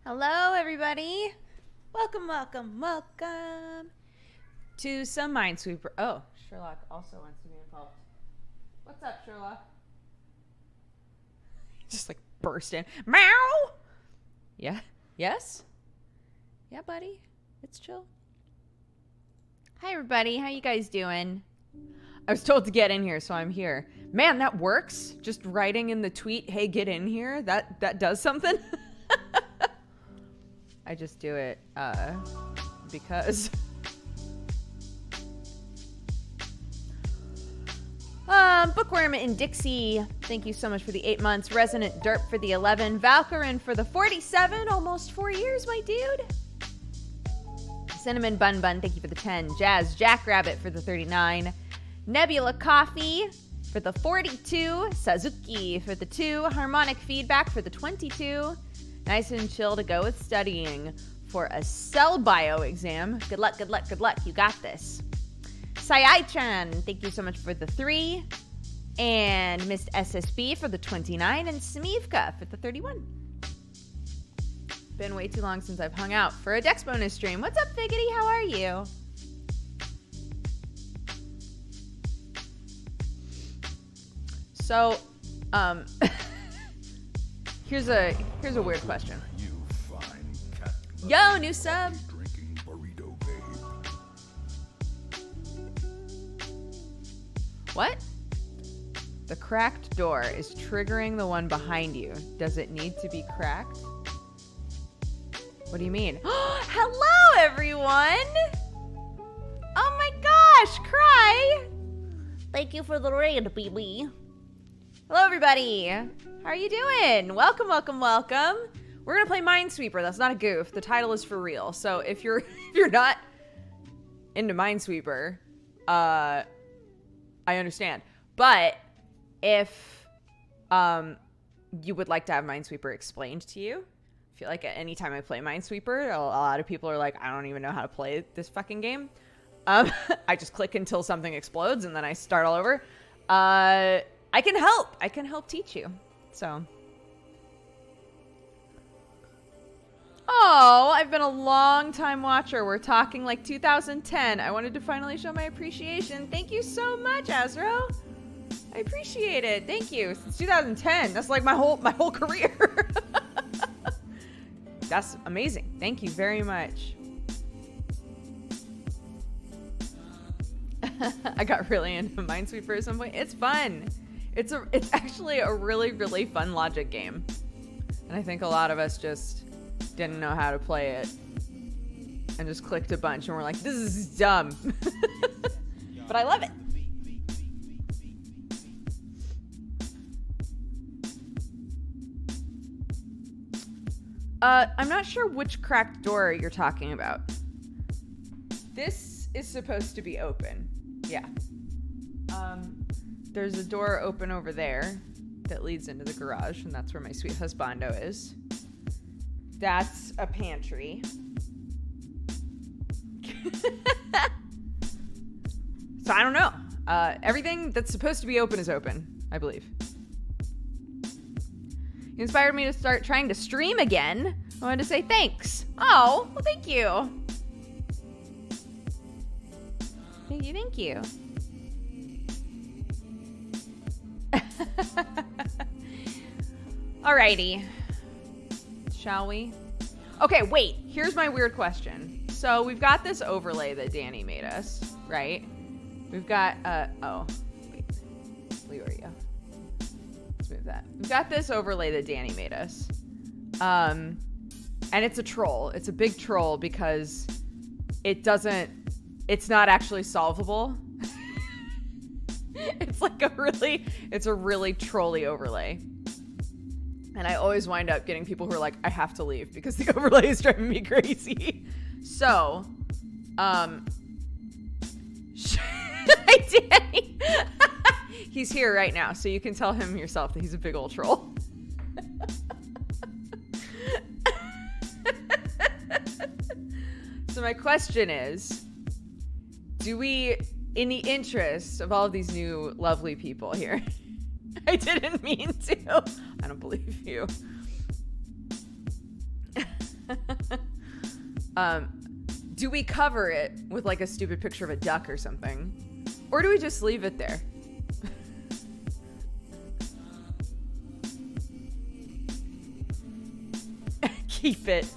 Hello, everybody. Welcome, welcome, welcome to some Minesweeper. Oh, Sherlock also wants to be involved. What's up, Sherlock? Just like burst in. Meow! Yeah. Yes? Yeah, buddy. It's chill. Hi, everybody. How you guys doing? I was told to get in here, so I'm here. Man, that works. Just writing in the tweet, hey, get in here. That does something. I just do it because. Bookworm in Dixie, thank you so much for the 8 months. Resonant Derp for the 11. Valkyrin for the 47. Almost 4 years, my dude. Cinnamon Bun Bun, thank you for the 10. Jazz Jackrabbit for the 39. Nebula Coffee for the 42. Suzuki for the 2. Harmonic Feedback for the 22. Nice and chill to go with studying for a cell bio exam. Good luck, good luck, good luck. You got this. Sayai-chan, thank you so much for the 3. And Missed SSB for the 29. And Smivka for the 31. Been way too long since I've hung out for a Dexbonus stream. What's up, Figgity? How are you? So, here's a weird question. Yo, new sub. What? The cracked door is triggering the one behind you. Does it need to be cracked? What do you mean? Hello, everyone! Oh my gosh, Cry! Thank you for the raid, baby. Hello, everybody. How are you doing? Welcome, welcome, welcome. We're gonna play Minesweeper. That's not a goof. The title is for real. So if you're not into Minesweeper, I understand. But if you would like to have Minesweeper explained to you, I feel like at any time I play Minesweeper, a lot of people are like, I don't even know how to play this fucking game. I just click until something explodes and then I start all over. I can help. I can help teach you. So. Oh, I've been a long time watcher. We're talking like 2010. I wanted to finally show my appreciation. Thank you so much, Azro. I appreciate it. Thank you. Since 2010. That's like my whole career. That's amazing. Thank you very much. I got really into Minesweeper at some point. It's fun. It's actually a really, really fun logic game. And I think a lot of us just didn't know how to play it and just clicked a bunch and we're like, this is dumb. But I love it. I'm not sure which cracked door you're talking about. This is supposed to be open. Yeah. There's a door open over there that leads into the garage, and that's where my sweet husbando is. That's a pantry. So I don't know. Everything that's supposed to be open is open, I believe. You inspired me to start trying to stream again. I wanted to say thanks. Oh, well, thank you. Thank you, thank you. Alrighty. Shall we? Okay, wait. Here's my weird question. So we've got this overlay that Danny made us, right? We've got, oh. Wait. Where are you? Let's move that. We've got this overlay that Danny made us. And it's a troll. It's a big troll because it's not actually solvable. It's a really trolly overlay. And I always wind up getting people who are like, I have to leave because the overlay is driving me crazy. So, hi, Danny. He's here right now, so you can tell him yourself that he's a big old troll. So my question is, do we, in the interest of all of these new lovely people here, I didn't mean to. I don't believe you. Do we cover it with like a stupid picture of a duck or something? Or do we just leave it there? Keep it.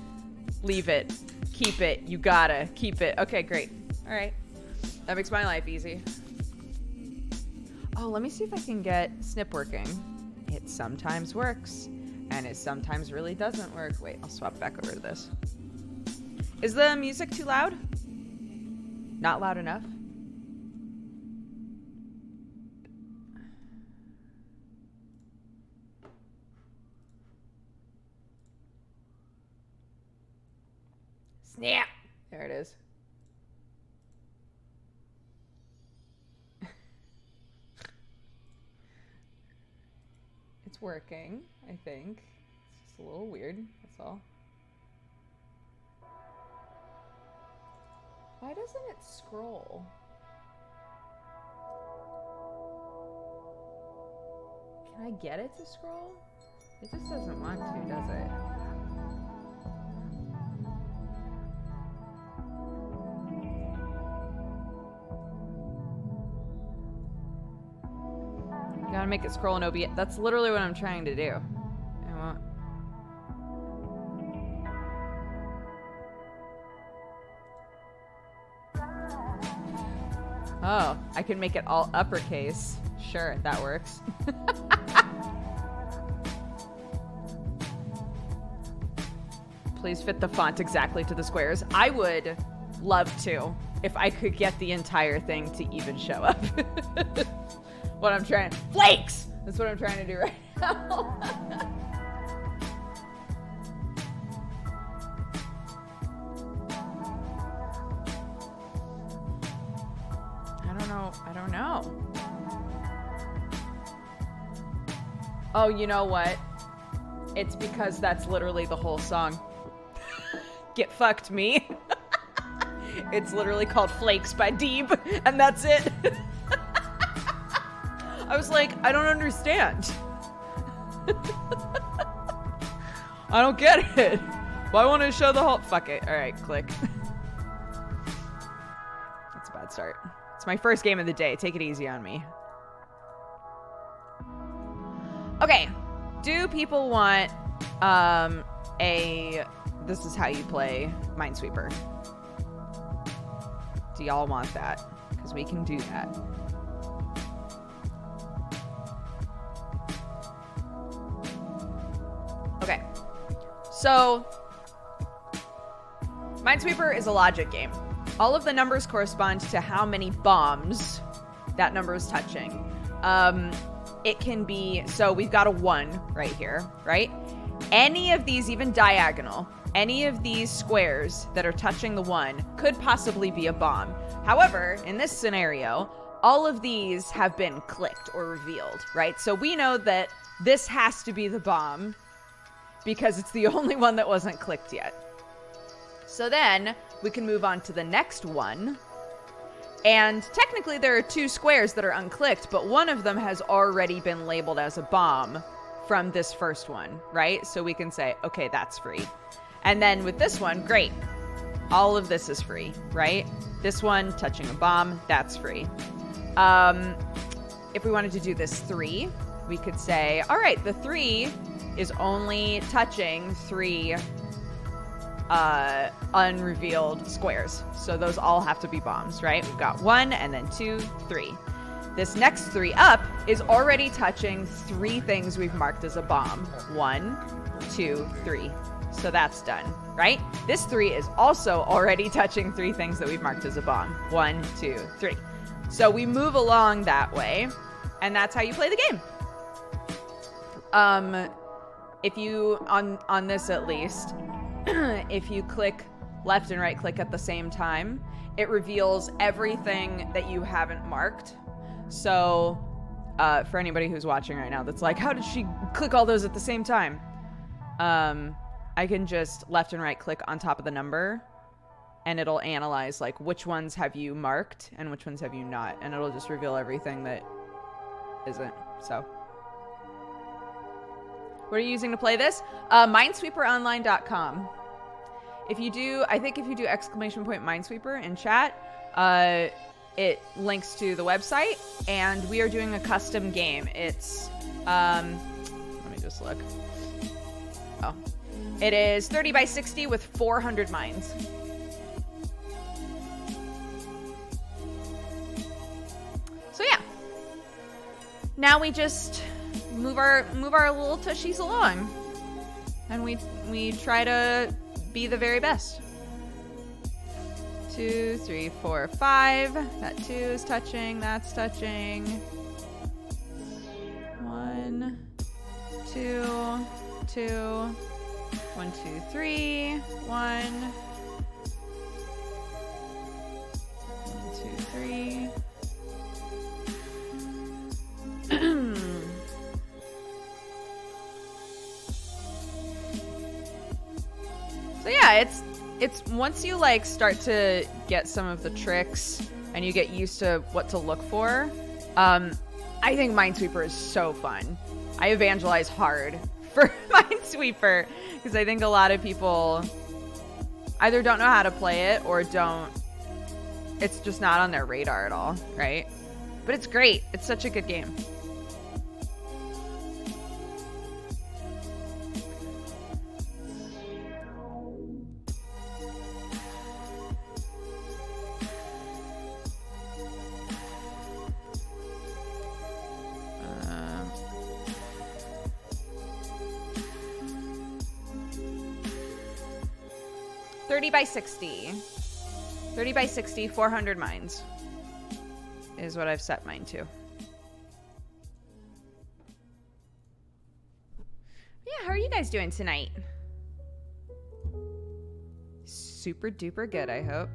Leave it. Keep it. You gotta keep it. Okay, great. All right. That makes my life easy. Oh, let me see if I can get snip working. It sometimes works, and it sometimes really doesn't work. Wait, I'll swap back over to this. Is the music too loud? Not loud enough? Snap! There it is. It's working, I think. It's just a little weird, that's all. Why doesn't it scroll? Can I get it to scroll? It just doesn't want to, does it? You gotta make it scroll in OBS. That's literally what I'm trying to do. I won't. Oh, I can make it all uppercase. Sure, that works. Please fit the font exactly to the squares. I would love to if I could get the entire thing to even show up. What I'm trying... Flakes! That's what I'm trying to do right now. I don't know. Oh, you know what? It's because that's literally the whole song. Get fucked me. It's literally called Flakes by Deeb, and that's it. I was like, I don't understand. I don't get it. Why won't it show the whole... Fuck it. All right, click. That's a bad start. It's my first game of the day. Take it easy on me. Okay. Do people want this is how you play Minesweeper? Do y'all want that? Because we can do that. Okay. So, Minesweeper is a logic game. All of the numbers correspond to how many bombs that number is touching. It can be, so we've got a 1 right here, right? Any of these, even diagonal, any of these squares that are touching the 1 could possibly be a bomb. However, in this scenario, all of these have been clicked or revealed, right? So we know that this has to be the bomb because it's the only one that wasn't clicked yet. So then we can move on to the next one. And technically there are 2 squares that are unclicked, but one of them has already been labeled as a bomb from this first one, right? So we can say, okay, that's free. And then with this one, great. All of this is free, right? This one touching a bomb, that's free. If we wanted to do this 3, we could say, all right, the 3 is only touching 3 unrevealed squares. So those all have to be bombs, right? We've got 1 and then 2, 3. This next 3 up is already touching 3 things we've marked as a bomb. 1, 2, 3. So that's done, right? This 3 is also already touching 3 things that we've marked as a bomb. 1, 2, 3. So we move along that way, and that's how you play the game. If you, on this at least, if you click left and right click at the same time, it reveals everything that you haven't marked. So for anybody who's watching right now that's like, how did she click all those at the same time? I can just left and right click on top of the number, and it'll analyze like which ones have you marked and which ones have you not, and it'll just reveal everything that isn't. So what are you using to play this? Minesweeperonline.com if you do !Minesweeper in chat, it links to the website, and we are doing a custom game. It's, let me just look. Oh, it is 30 by 60 with 400 mines. So yeah, now we just move our little tushies along, and we try to be the very best. 2, 3, 4, 5. That 2 is touching. That's touching. 1, 2, 2. 1, 2, 3. 1. 1, 2, 3. So yeah, it's once you like start to get some of the tricks and you get used to what to look for, I think Minesweeper is so fun. I evangelize hard for Minesweeper because I think a lot of people either don't know how to play it or it's just not on their radar at all, right? But it's great. It's such a good game. By 60. 30 by 60, 400 mines is what I've set mine to. Yeah, how are you guys doing tonight? Super duper good, I hope.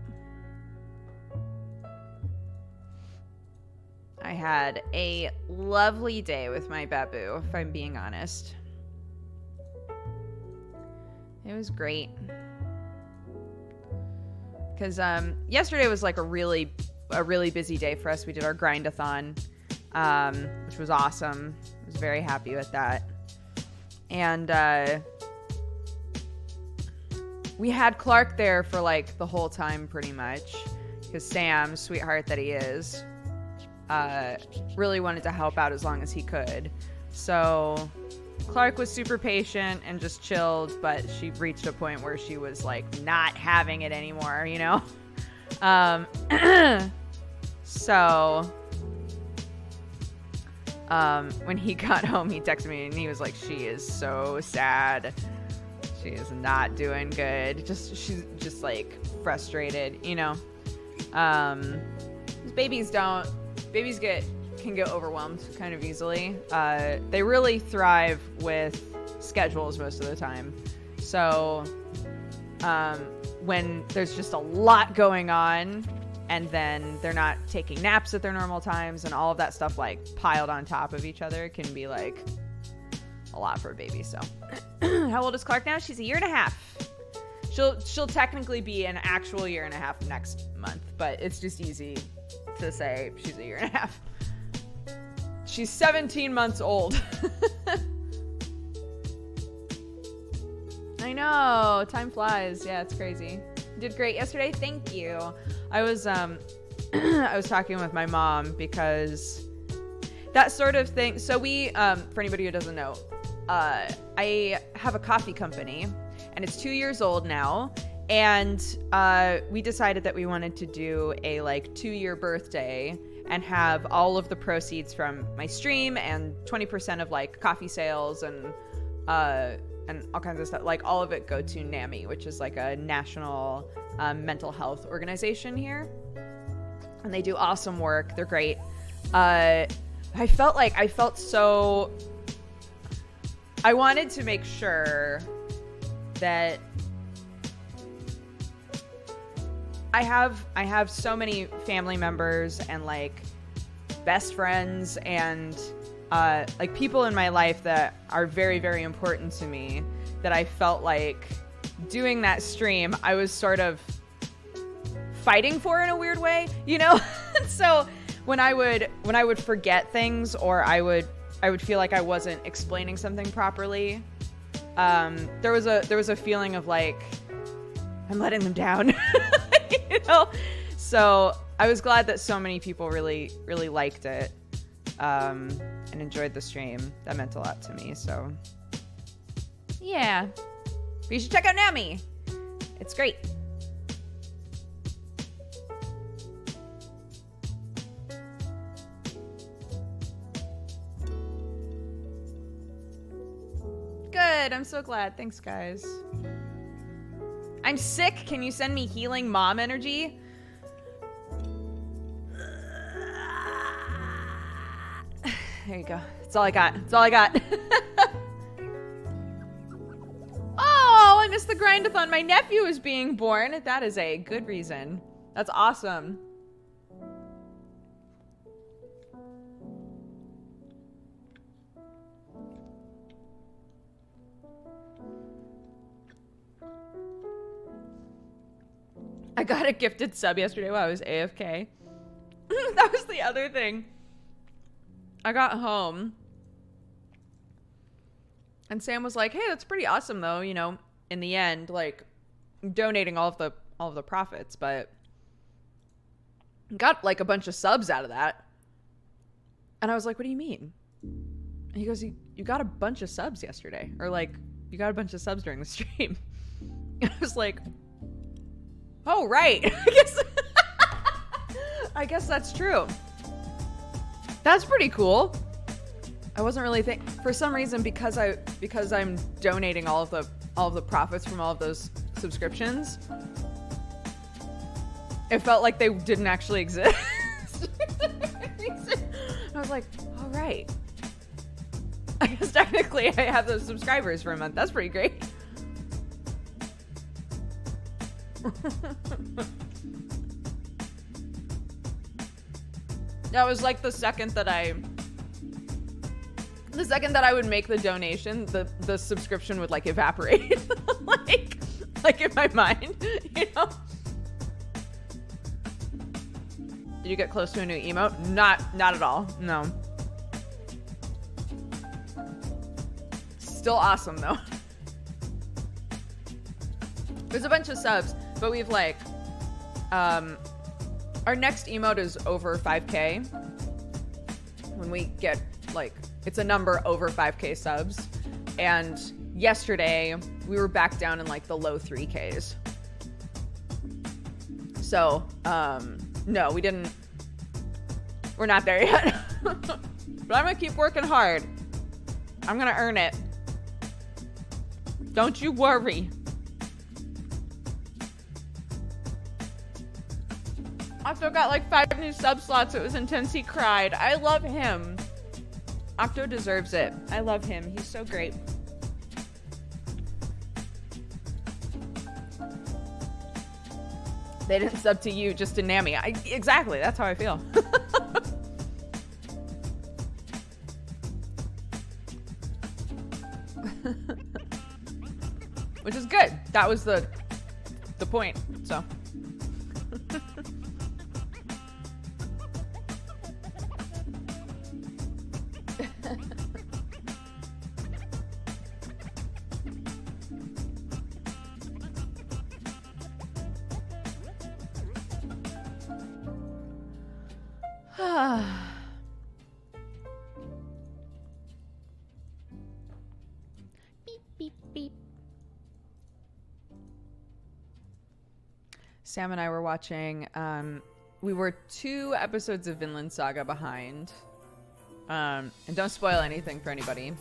I had a lovely day with my babu, if I'm being honest. It was great. Because yesterday was like a really busy day for us. We did our grind-a-thon, which was awesome. I was very happy with that. And we had Clark there for like the whole time pretty much. Because Sam, sweetheart that he is, really wanted to help out as long as he could. So Clark was super patient and just chilled, but she reached a point where she was like not having it anymore, you know? So when he got home, he texted me and he was like, she is so sad. She is not doing good. She's just like frustrated, you know? Babies can get overwhelmed kind of easily. They really thrive with schedules most of the time. So when there's just a lot going on and then they're not taking naps at their normal times and all of that stuff like piled on top of each other, can be like a lot for a baby. So how old is Clark now? She's 1.5 years. She'll technically be an actual 1.5 years next month, but it's just easy to say she's 1.5 years. She's 17 months old. I know, time flies. Yeah, it's crazy. You did great yesterday. Thank you. I was I was talking with my mom because that sort of thing. So we, for anybody who doesn't know, I have a coffee company and it's 2 years old now. And we decided that we wanted to do a like 2-year birthday and have all of the proceeds from my stream and 20% of like coffee sales and all kinds of stuff, like all of it go to NAMI, which is like a national mental health organization here. And they do awesome work. They're great. I wanted to make sure that I have so many family members and like best friends and like people in my life that are very, very important to me, that I felt like doing that stream, I was sort of fighting for in a weird way, you know? So when I would forget things, or I would feel like I wasn't explaining something properly, there was a feeling of like I'm letting them down. You know? So I was glad that so many people really, really liked it and enjoyed the stream. That meant a lot to me. So yeah, but you should check out Nami. It's great. Good. I'm so glad. Thanks, guys. I'm sick. Can you send me healing mom energy? There you go. That's all I got. That's all I got. Oh, I missed the grind-a-thon. My nephew is being born. That is a good reason. That's awesome. I got a gifted sub yesterday while I was AFK. That was the other thing. I got home and Sam was like, "Hey, that's pretty awesome though, you know, in the end, like donating all of the profits, but got like a bunch of subs out of that." And I was like, "What do you mean?" And he goes, you got a bunch of subs yesterday, or like you got a bunch of subs during the stream." And I was like, "Oh, right." I guess that's true. That's pretty cool. I wasn't really for some reason, because I'm donating all of the profits from all of those subscriptions, it felt like they didn't actually exist. I was like, "All right. I guess technically I have those subscribers for a month. That's pretty great." That was like the second that I would make the donation, the subscription would like evaporate. like in my mind, you know? Did you get close to a new emote? Not at all. No. Still awesome though. There's a bunch of subs, but we've like our next emote is over 5K. When we get like, it's a number over 5K subs. And yesterday we were back down in like the low 3Ks. So, no, we're not there yet. But I'm gonna keep working hard. I'm gonna earn it. Don't you worry. Octo got like 5 new sub slots. It was intense. He cried. I love him. Octo deserves it. I love him. He's so great. They didn't sub to you, just to Nami. Exactly. That's how I feel. Which is good. That was the point. So. Beep, beep, beep. Sam and I were watching, we were 2 episodes of Vinland Saga behind. And don't spoil anything for anybody.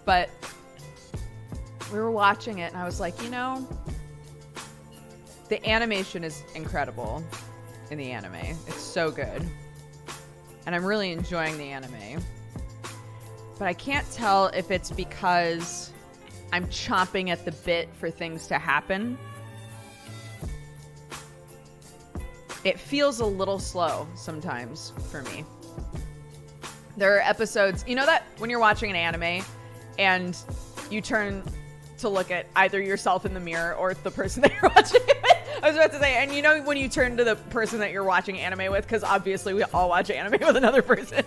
But we were watching it and I was like, you know, the animation is incredible in the anime. It's so good. And I'm really enjoying the anime. But I can't tell if it's because I'm chomping at the bit for things to happen. It feels a little slow sometimes for me. There are episodes, you know that when you're watching an anime and you turn to look at either yourself in the mirror or the person that you're watching it with? I was about to say, and you know when you turn to the person that you're watching anime with, because obviously we all watch anime with another person.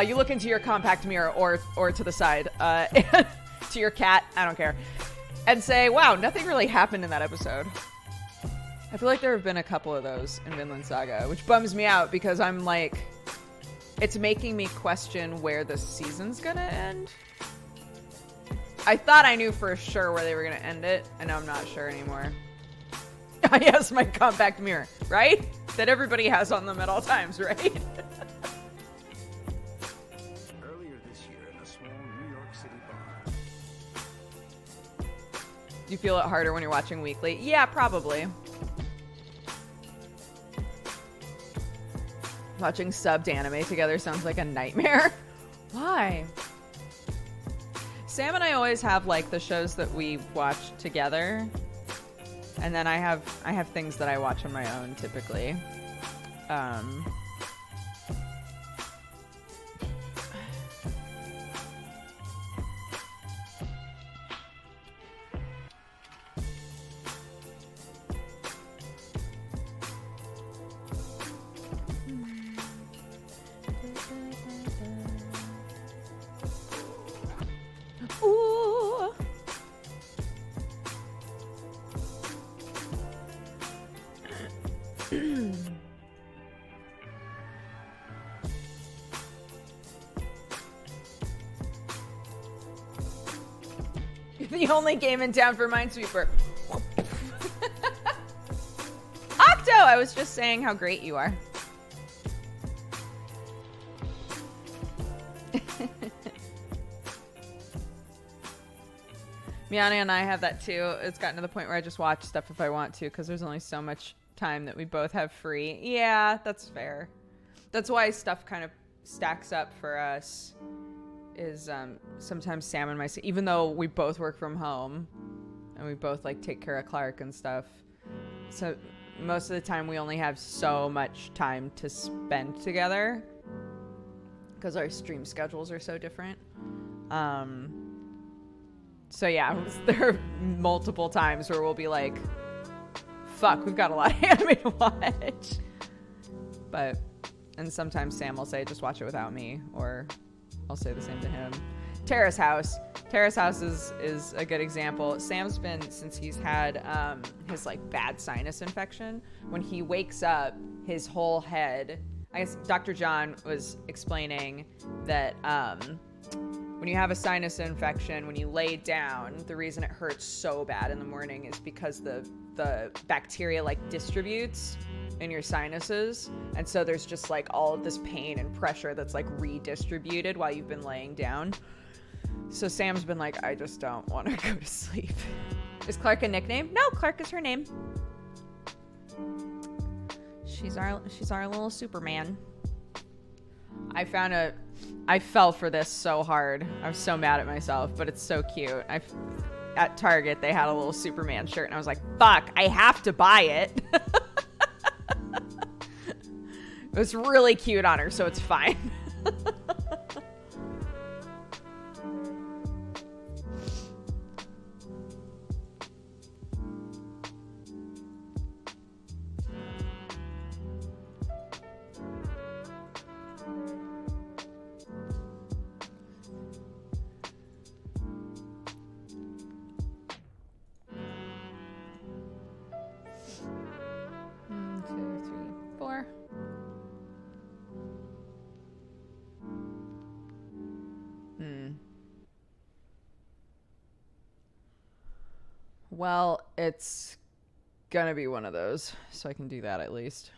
You look into your compact mirror or to the side, and to your cat, I don't care. and say, wow, nothing really happened in that episode. I feel like there have been a couple of those in Vinland Saga, which bums me out because I'm like, it's making me question where the season's gonna end. I thought I knew for sure where they were gonna end it, and I'm not sure anymore. Yes, my compact mirror, right? That everybody has on them at all times, right? Earlier this year in a small New York City bar. Do you feel it harder when you're watching weekly? Yeah, probably. Watching subbed anime together sounds like a nightmare. Why? Sam and I always have like the shows that we watch together. And then I have things that I watch on my own typically. Ooh. The only game in town for Minesweeper. Octo, I was just saying how great you are. Miana and I have that too. It's gotten to the point where I just watch stuff if I want to because there's only so much time that we both have free. Yeah, that's fair. That's why stuff kind of stacks up for us. Is sometimes Sam and myself, even though we both work from home and we both like take care of Clark and stuff, so most of the time we only have so much time to spend together because our stream schedules are so different. So yeah, there are multiple times where we'll be like, fuck, we've got a lot of anime to watch. And sometimes Sam will say, just watch it without me, or I'll say the same to him. Terrace House. Terrace House is a good example. Sam's been, since he's had his like bad sinus infection, when he wakes up, his whole head, I guess Dr. John was explaining that when you have a sinus infection, when you lay down, the reason it hurts so bad in the morning is because the bacteria like distributes in your sinuses, and so there's just like all of this pain and pressure that's like redistributed while you've been laying down. So Sam's been like, I just don't want to go to sleep. Is Clark a nickname? No, Clark is her name. She's our little Superman. I fell for this so hard. I was so mad at myself, but it's so cute. At Target they had a little Superman shirt and I was like, fuck, I have to buy it. It was really cute on her, so it's fine. Well, it's gonna be one of those, so I can do that at least.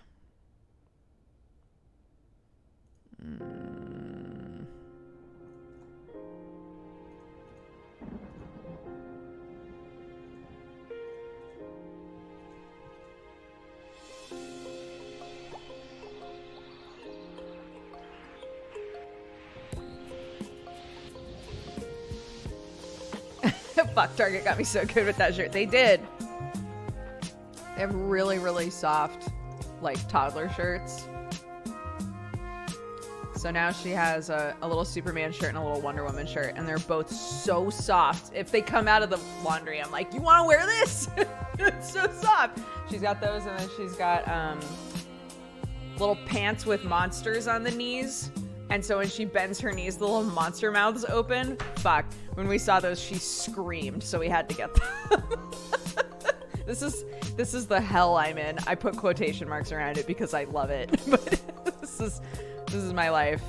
Fuck, Target got me so good with that shirt. They did. They have really, really soft, like, toddler shirts. So now she has a little Superman shirt and a little Wonder Woman shirt, and they're both so soft. If they come out of the laundry, I'm like, you want to wear this? It's so soft. She's got those, and then she's got little pants with monsters on the knees And so when she bends her knees, the little monster mouths open. Fuck. When we saw those, she screamed, so we had to get them. This is the hell I'm in. I put quotation marks around it because I love it. But this is my life.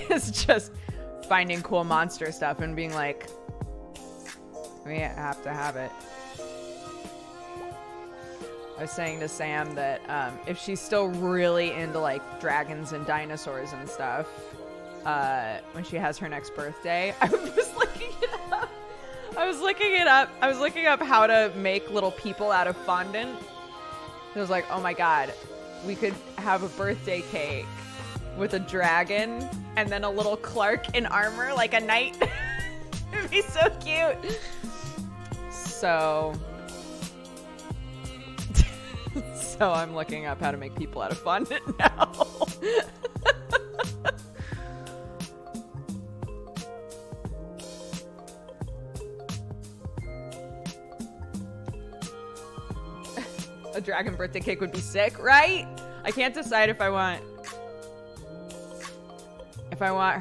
Is just finding cool monster stuff and being like, we have to have it. I was saying to Sam that if she's still really into like dragons and dinosaurs and stuff, when she has her next birthday, I was looking it up. I was looking up how to make little people out of fondant. I was like, oh my god, we could have a birthday cake with a dragon and then a little Clark in armor, like a knight. It'd be so cute. So I'm looking up how to make people out of fondant now. A dragon birthday cake would be sick, right? I can't decide if I want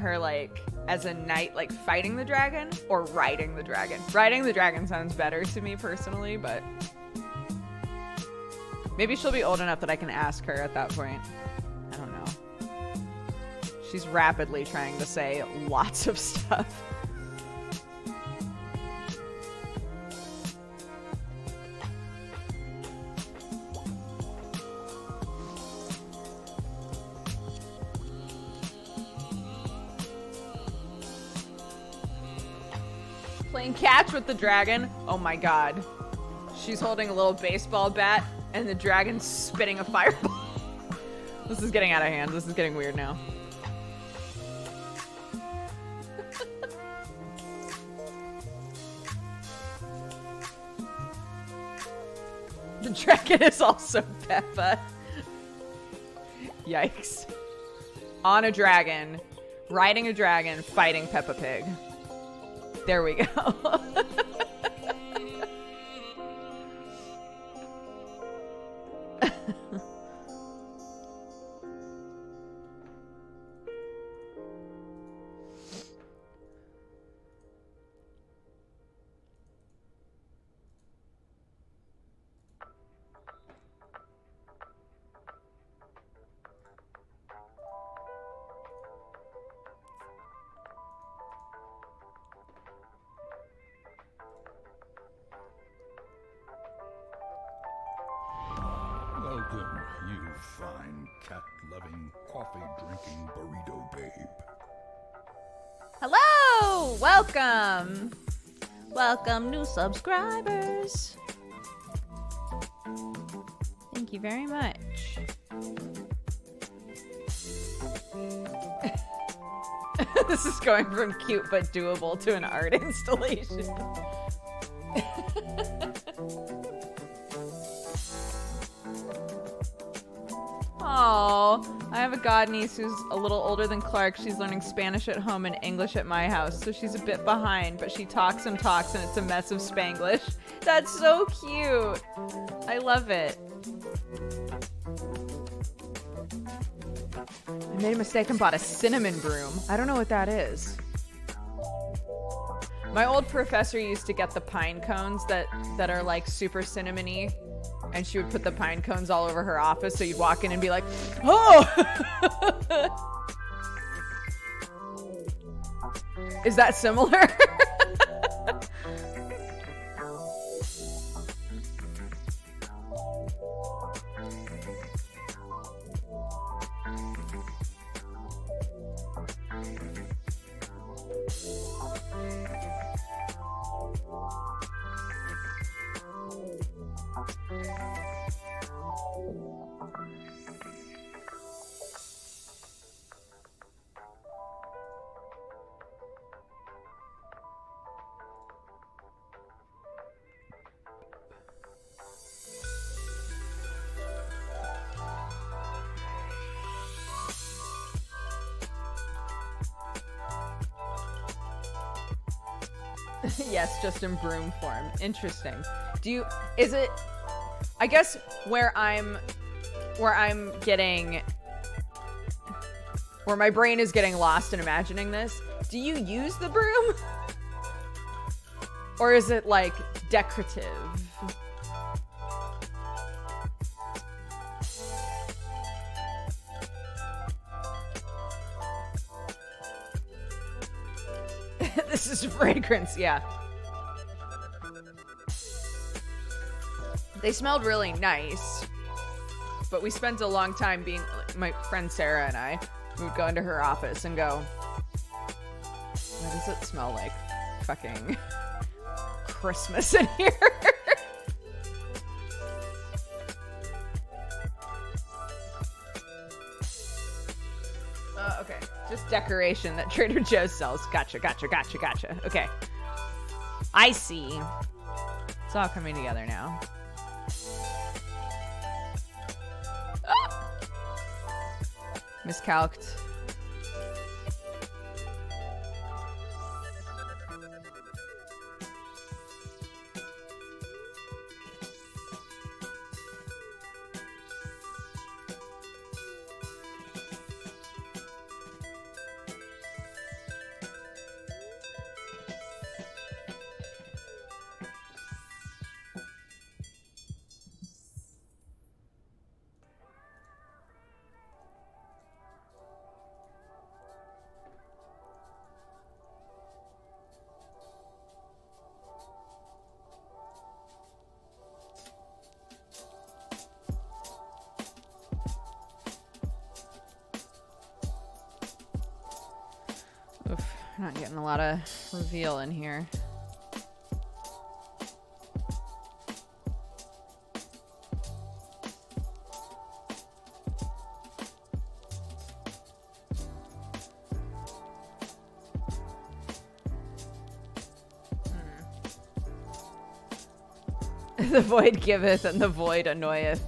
her like as a knight, like fighting the dragon, or riding the dragon. Riding the dragon sounds better to me personally, but maybe she'll be old enough that I can ask her at that point. I don't know. She's rapidly trying to say lots of stuff. Playing catch with the dragon. Oh my god. She's holding a little baseball bat and the dragon's spitting a fireball. This is getting out of hand. This is getting weird now. The dragon is also Peppa. Yikes. On a dragon, riding a dragon, fighting Peppa Pig. There we go. Welcome, you fine, cat-loving, coffee-drinking burrito babe. Hello! Welcome! Welcome, new subscribers. Thank you very much. This is going from cute but doable to an art installation. Oh, I have a godniece who's a little older than Clark. She's learning Spanish at home and English at my house, so she's a bit behind, but she talks and talks, and it's a mess of Spanglish. That's so cute. I love it. I made a mistake and bought a cinnamon broom. I don't know what that is. My old professor used to get the pine cones that are like super cinnamony, and she would put the pine cones all over her office, so you'd walk in and be like, oh! Is that similar? Yes, just in broom form. Interesting. I guess where I'm where my brain is getting lost in imagining this. Do you use the broom? Or is it like decorative? This is fragrance, yeah. They smelled really nice, but we spent a long time being, my friend Sarah and I would go into her office and go, why does it smell like fucking Christmas in here? Okay, just decoration that Trader Joe's sells. Gotcha. Okay, I see. It's all coming together now. Miscalced. Not getting a lot of reveal in here. The void giveth and the void annoyeth.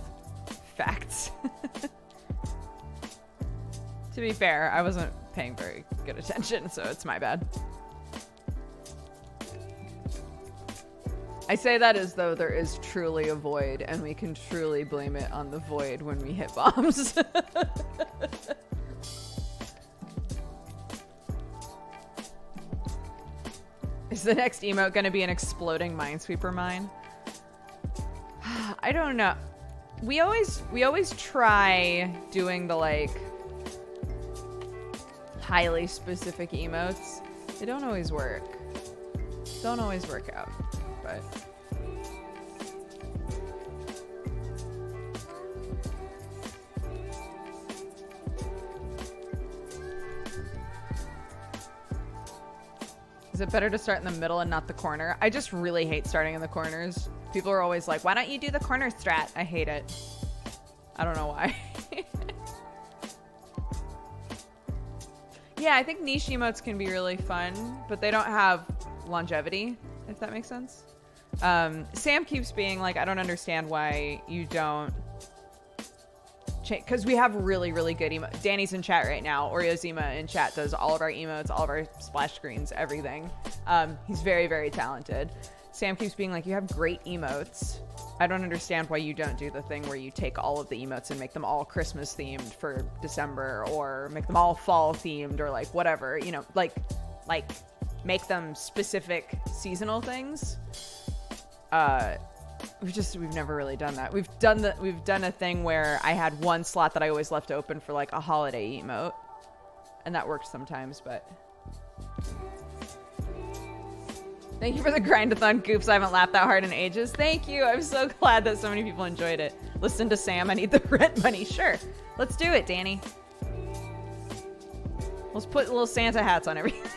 Facts. To be fair, I wasn't paying very good attention, so it's my bad. I say that as though there is truly a void, and we can truly blame it on the void when we hit bombs. Is the next emote gonna be an exploding Minesweeper mine? I don't know. We always try doing the like highly specific emotes. They don't always work. Don't always work out, but is it better to start in the middle and not the corner? I just really hate starting in the corners. People are always like, why don't you do the corner strat? I hate it. I don't know why. Yeah, I think niche emotes can be really fun, but they don't have longevity, if that makes sense. Sam keeps being like, I don't understand why you don't change, because we have really, really good emotes. Danny's in chat right now. Oreo's emote in chat does all of our emotes, all of our splash screens, everything. He's very, very talented. Sam keeps being like, you have great emotes. I don't understand why you don't do the thing where you take all of the emotes and make them all Christmas themed for December, or make them all fall themed, or like whatever, you know, like make them specific seasonal things. We've never really done that. We've done a thing where I had one slot that I always left open for like a holiday emote, and that worked sometimes, but thank you for the grind-a-thon goops. I haven't laughed that hard in ages. Thank you. I'm so glad that so many people enjoyed it. Listen to Sam. I need the rent money. Sure. Let's do it, Danny. Let's put little Santa hats on everything.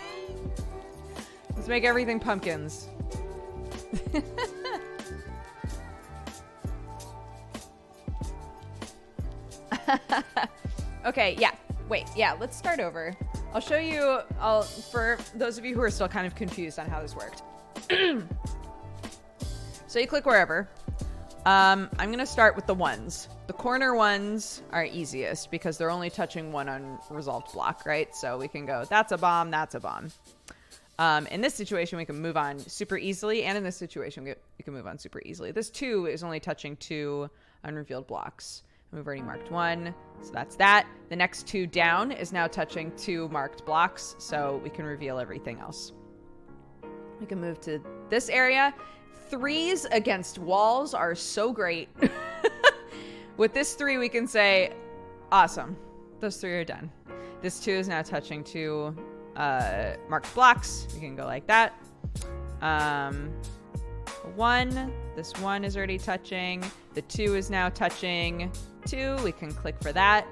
Let's make everything pumpkins. Okay, yeah. Wait, yeah, let's start over. I'll show you, for those of you who are still kind of confused on how this worked. So you click wherever. I'm going to start with the ones. The corner ones are easiest because they're only touching one unresolved block, right? So we can go, that's a bomb, that's a bomb. In this situation, we can move on super easily. And in this situation, we can move on super easily. This 2 is only touching 2 unrevealed blocks. We've already marked 1, so that's that. The next 2 down is now touching 2 marked blocks, so we can reveal everything else. We can move to this area. 3s against walls are so great. With this 3, we can say, awesome. Those 3 are done. This 2 is now touching 2 marked blocks. We can go like that. 1. This 1 is already touching. The 2 is now touching 2. We can click for that.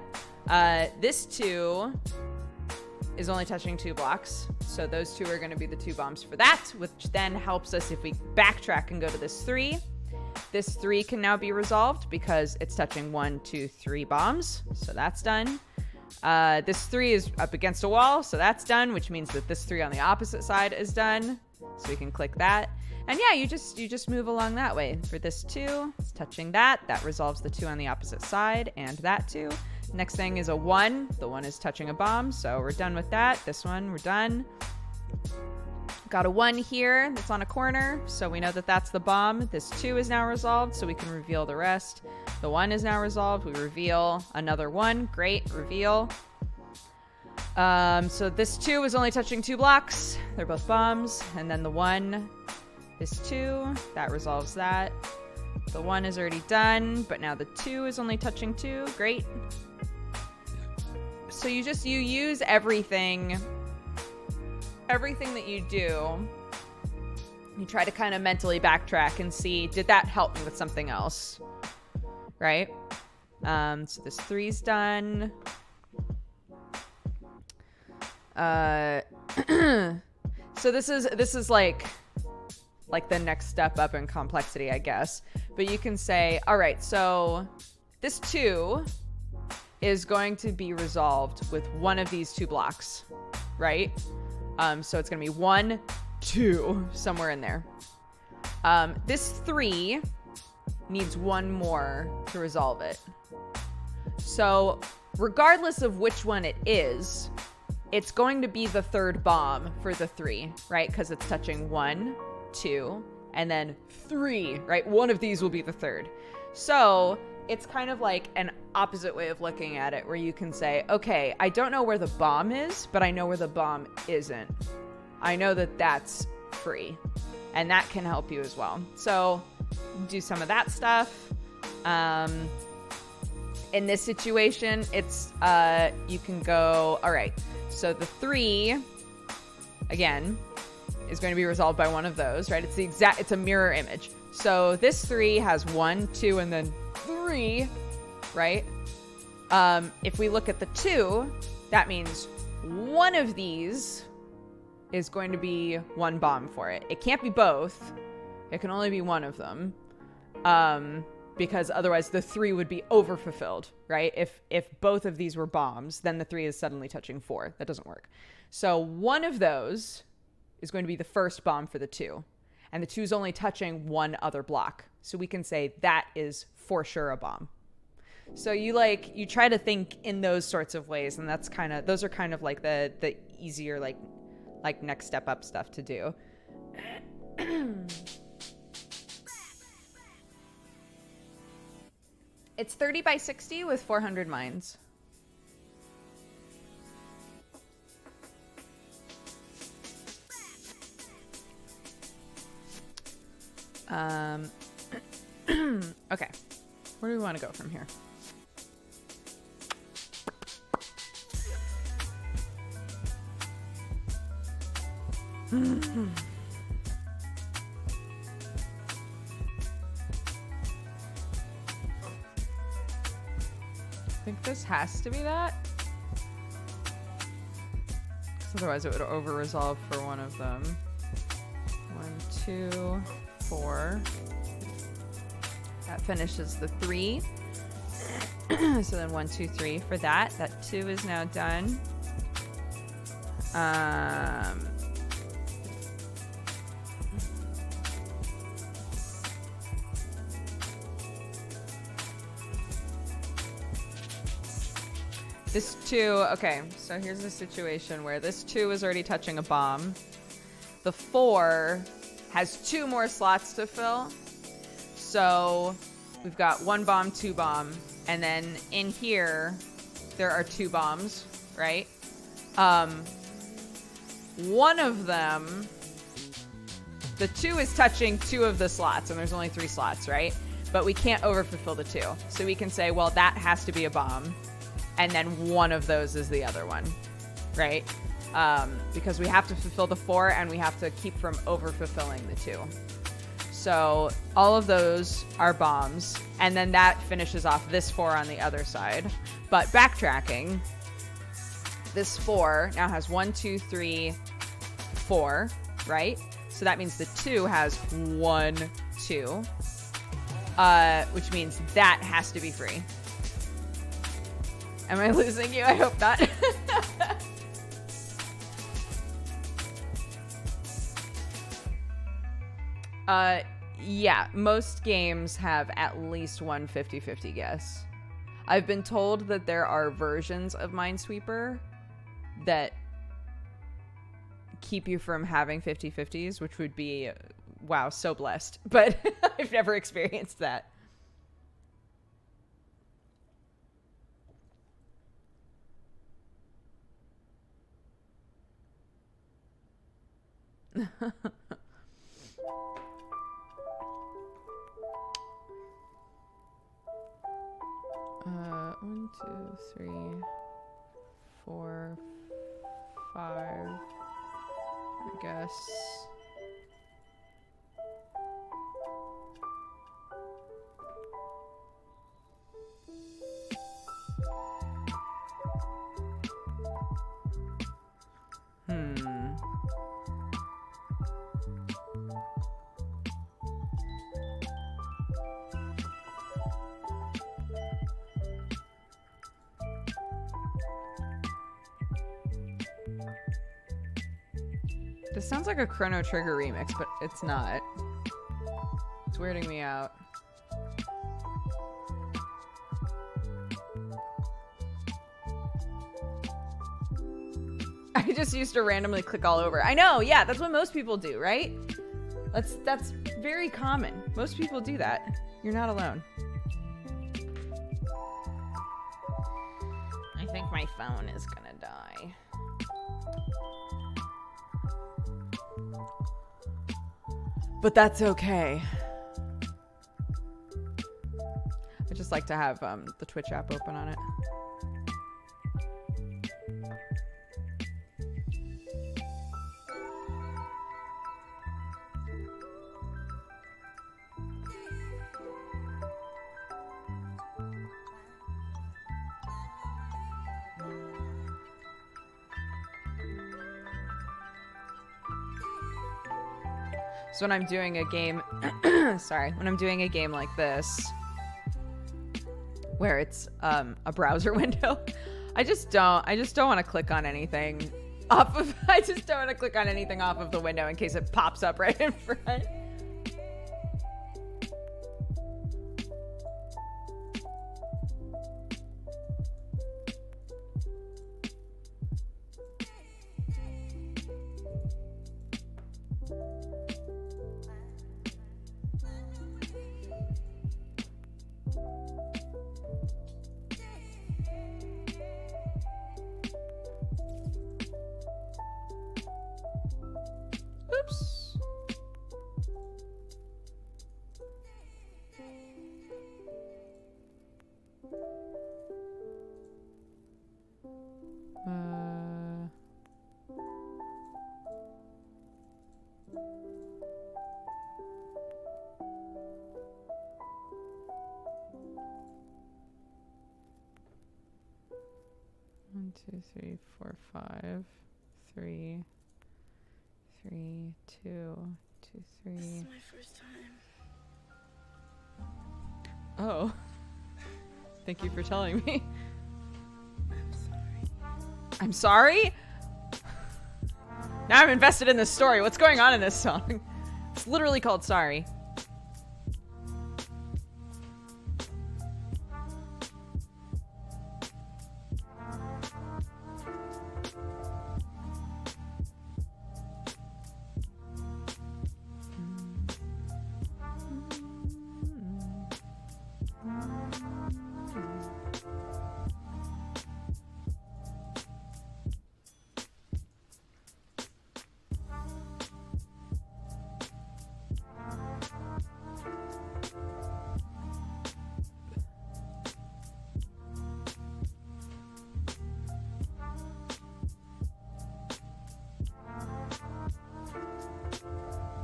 This 2 is only touching 2 blocks. So those 2 are going to be the 2 bombs for that, which then helps us if we backtrack and go to this 3. This 3 can now be resolved because it's touching 1, 2, 3 bombs. So that's done. This 3 is up against a wall, so that's done, which means that this 3 on the opposite side is done. So we can click that. And yeah, you just move along that way. For this 2, it's touching that. That resolves the 2 on the opposite side and that 2. Next thing is a 1. The 1 is touching a bomb, so we're done with that. This one, we're done. Got a 1 here that's on a corner, so we know that that's the bomb. This 2 is now resolved, so we can reveal the rest. The 1 is now resolved. We reveal another 1. Great, reveal. So this 2 is only touching 2 blocks. They're both bombs. And then the 1, this 2, that resolves that. The 1 is already done, but now the 2 is only touching 2. Great. So you use everything that you do. You try to kind of mentally backtrack and see, did that help me with something else? Right? So this 3's done. So this is like the next step up in complexity, I guess. But you can say, all right, so this 2 is going to be resolved with one of these 2 blocks, right? So it's going to be 1, 2, somewhere in there. This 3 needs 1 more to resolve it. So regardless of which one it is, it's going to be the 3rd bomb for the 3, right? Because it's touching 1, 2, and then 3, right? One of these will be the 3rd. So it's kind of like an opposite way of looking at it, where you can say, okay, I don't know where the bomb is, but I know where the bomb isn't. I know that that's free, and that can help you as well. So do some of that stuff. In this situation, it's you can go, all right, so the 3, again, is going to be resolved by one of those, right? It's a mirror image. So this 3 has 1, 2, and then 3, right? If we look at the 2, that means one of these is going to be 1 bomb for it. It can't be both. It can only be one of them. Because otherwise the 3 would be overfulfilled, right? If both of these were bombs, then the 3 is suddenly touching 4. That doesn't work. So one of those is going to be the first bomb for the 2. And the 2 is only touching 1 other block. So we can say that is for sure a bomb. So you try to think in those sorts of ways, and those are kind of like the easier like next step up stuff to do. It's 30 by 60 with 400 mines. Okay. Where do we want to go from here? I think this has to be that. Otherwise it would over-resolve for one of them. 1, 2, 4. That finishes the 3. So then 1, 2, 3 for that. That 2 is now done. This 2, okay, so here's the situation where this 2 is already touching a bomb. The 4 has 2 more slots to fill. So we've got 1 bomb, 2 bomb, and then in here there are 2 bombs, right? One of them, the 2 is touching 2 of the slots, and there's only 3 slots, right? But we can't overfulfill the 2. So we can say, well, that has to be a bomb, and then one of those is the other one, right? Because we have to fulfill the 4, and we have to keep from overfulfilling the 2. So all of those are bombs, and then that finishes off this 4 on the other side. But backtracking, this 4 now has 1, 2, 3, 4, right? So that means the 2 has 1, 2, which means that has to be free. Am I losing you? I hope not. Yeah, most games have at least one 50-50 guess. I've been told that there are versions of Minesweeper that keep you from having 50-50s, which would be, wow, so blessed. But I've never experienced that. One, 2, 3, 4, 5, I guess. This sounds like a Chrono Trigger remix, but it's not. It's weirding me out. I just used to randomly click all over. I know, yeah, that's what most people do, right? That's very common. Most people do that. You're not alone. I think my phone is gonna die. But that's okay. I just like to have the Twitch app open on it. So when I'm doing a game, sorry, when I'm doing a game like this, where it's a browser window, I just don't want to click on anything off of. I just don't want to click on anything off of the window in case it pops up right in front. Oops. One, 2, 3, 4, 5, 3, 3, 2, 2, 3. This is my first time. Oh. Thank you for telling me. I'm sorry. I'm sorry? Now I'm invested in this story. What's going on in this song? It's literally called Sorry.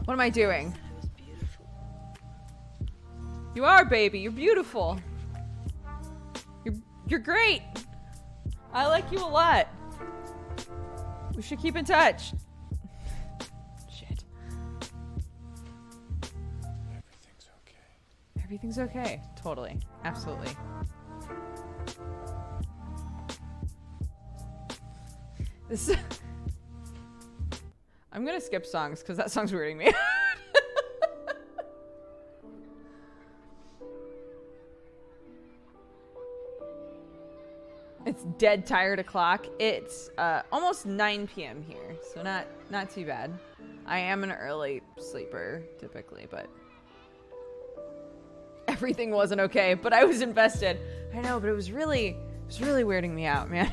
What am I doing? I was beautiful. You are, baby. You're beautiful. You're great. I like you a lot. We should keep in touch. Shit. Everything's okay. Everything's okay. Totally. Absolutely. This. I'm gonna skip songs because that song's weirding me out. It's dead tired o'clock. It's almost 9 p.m. here, so not too bad. I am an early sleeper typically, but everything wasn't okay. But I was invested. I know, but it was really weirding me out, man.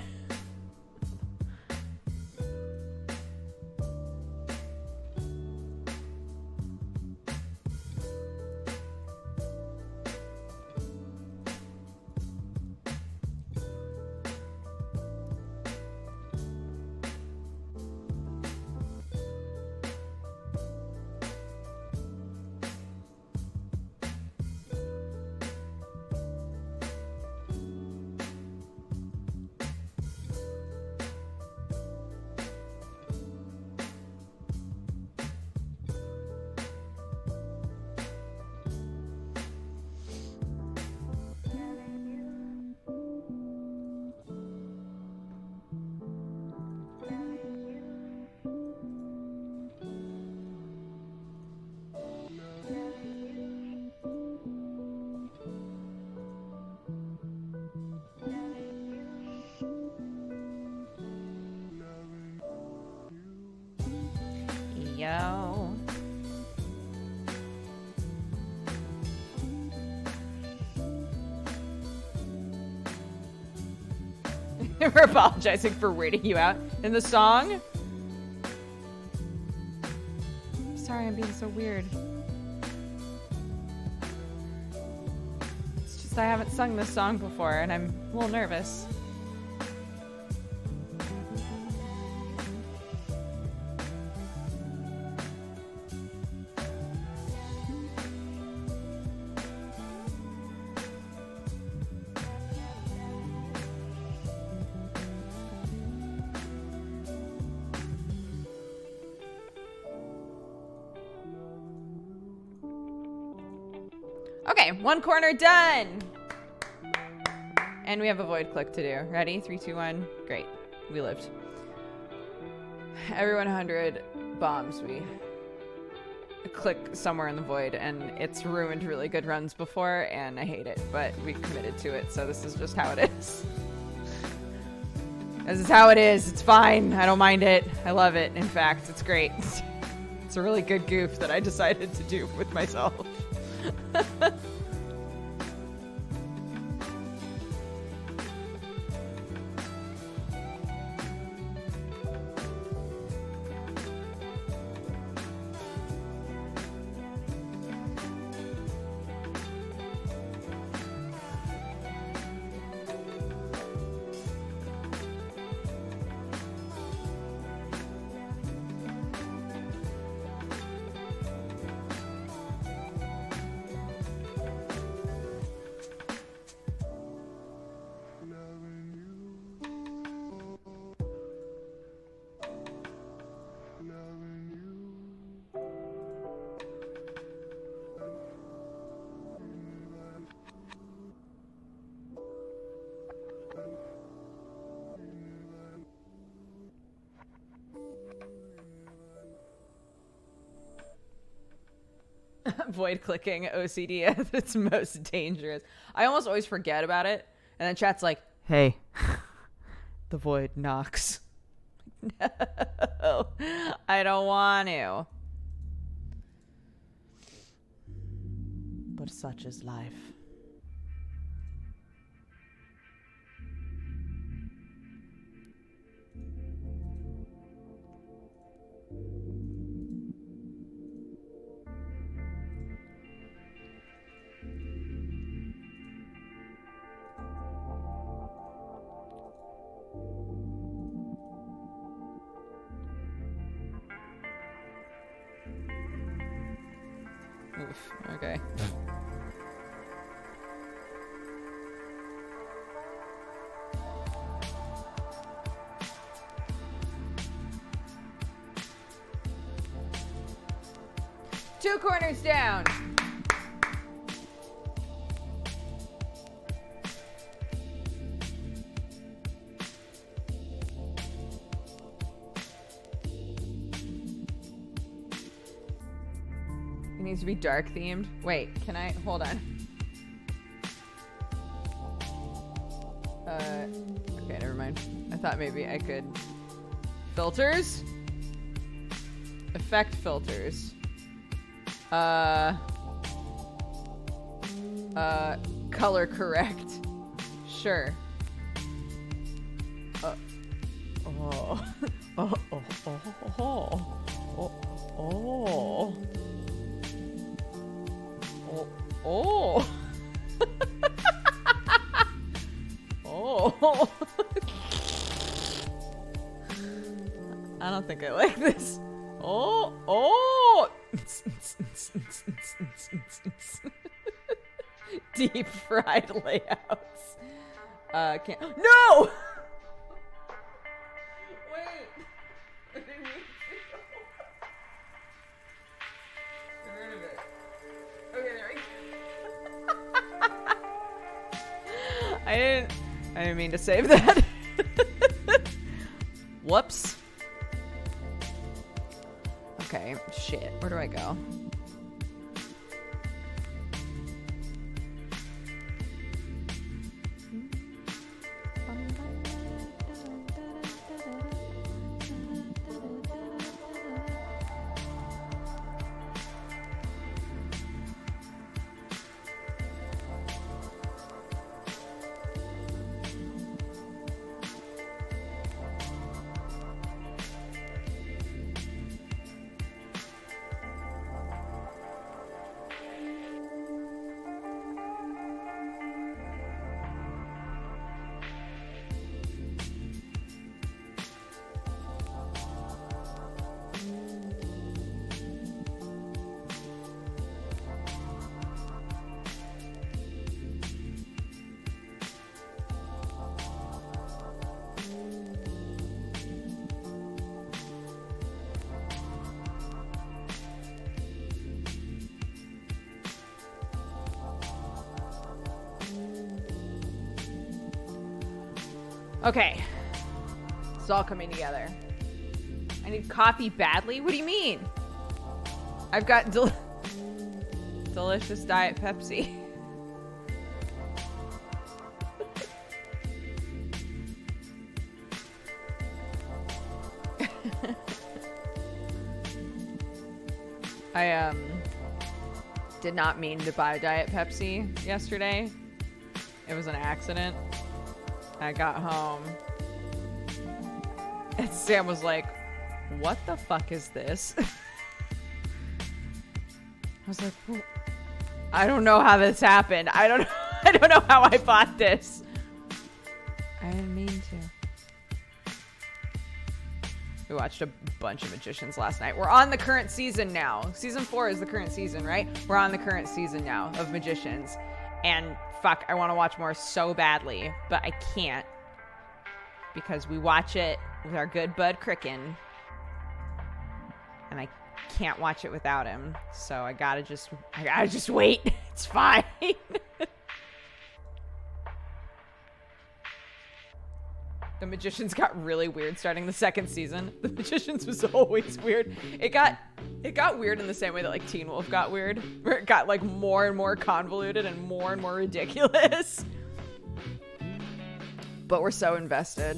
Yo. We're apologizing for weirding you out in the song. Sorry, I'm being so weird. It's just I haven't sung this song before and I'm a little nervous. Okay, one corner done. And we have a void click to do. Ready? 3, 2, 1. Great. We lived. Every 100 bombs, we click somewhere in the void, and it's ruined really good runs before, and I hate it, but we committed to it, so this is just how it is. This is how it is. It's fine. I don't mind it. I love it. In fact, it's great. It's a really good goof that I decided to do with myself. Void clicking OCD at its most dangerous. I almost always forget about it, and then chat's like, "Hey, the void knocks." No, I don't want to. But such is life. Oof. Okay. Two corners down. It needs to be dark themed. Wait, can I? Hold on. Okay, never mind. I thought maybe I could. Filters? Effect filters. Color correct. Sure. Oh. Oh, oh, oh, oh, oh, oh. Oh. Oh. I don't think I like this. Oh. Oh. Deep fried layouts. Can't. No! Wait. I didn't mean to. Get rid of it. Okay, there we go. I didn't mean to save that. Whoops. Okay, shit. Where do I go? Okay. It's all coming together. I need coffee badly? What do you mean? I've got delicious Diet Pepsi. I did not mean to buy Diet Pepsi yesterday. It was an accident. I got home and Sam was like, what the fuck is this? I was like, well, I don't know how this happened. I don't know how I bought this. I didn't mean to. We watched a bunch of Magicians last night. We're on the current season now. Season 4 is the current season, right? We're on the current season now of Magicians. And fuck, I want to watch more so badly, but I can't because we watch it with our good bud Cricken, and I can't watch it without him. So I gotta just wait. It's fine. The Magicians got really weird starting the second season. The Magicians was always weird. It got weird in the same way that like Teen Wolf got weird, where it got like more and more convoluted and more ridiculous. But we're so invested.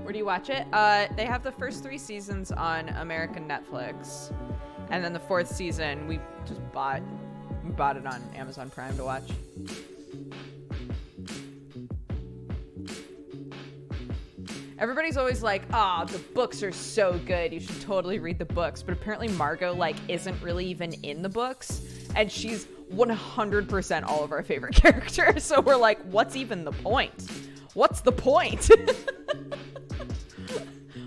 Where do you watch it? They have the first 3 seasons on American Netflix. And then the 4th season we just bought Bought it on Amazon Prime to watch. Everybody's always like, "Ah, the books are so good. You should totally read the books." But apparently Margot like isn't really even in the books, and she's 100% all of our favorite characters. So we're like, what's even the point? What's the point?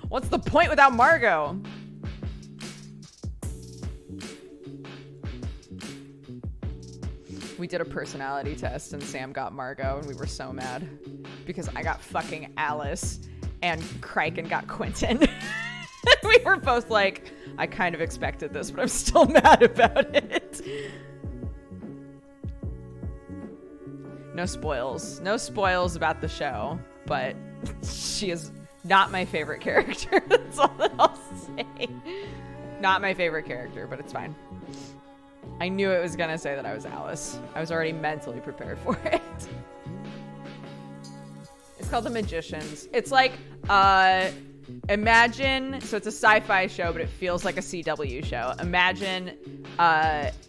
What's the point without Margot? We did a personality test and Sam got Margot and we were so mad because I got fucking Alice and Criken got Quentin. We were both like, I kind of expected this, but I'm still mad about it. No spoils. No spoils about the show, but she is not my favorite character. That's all that I'll say. Not my favorite character, but it's fine. I knew it was gonna say that I was Alice. I was already mentally prepared for it. It's called The Magicians. It's like, imagine, so it's a sci-fi show, but it feels like a CW show. Imagine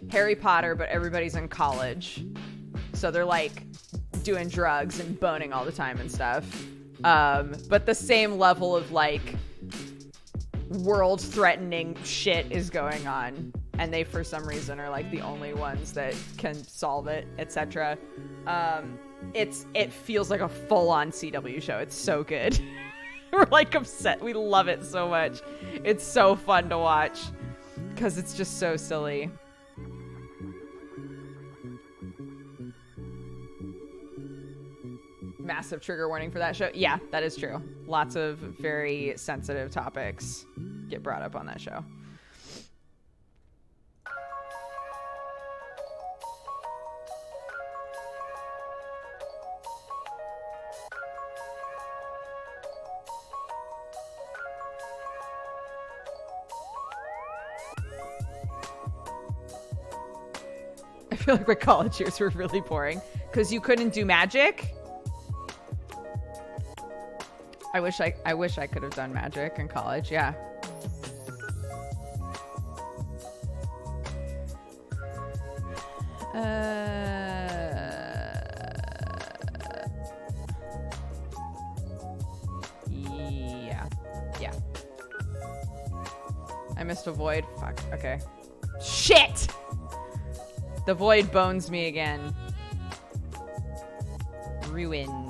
Harry Potter, but everybody's in college. So they're like doing drugs and boning all the time and stuff. But the same level of like world-threatening shit is going on. And they, for some reason, are like the only ones that can solve it, etc. It feels like a full-on CW show. It's so good. We're like upset. We love it so much. It's so fun to watch because it's just so silly. Massive trigger warning for that show. Yeah, that is true. Lots of very sensitive topics get brought up on that show. I feel like my college years were really boring because you couldn't do magic. I wish I could have done magic in college. Yeah. Yeah. I missed a void. Fuck. Okay. Shit! The void bones me again. Ruined.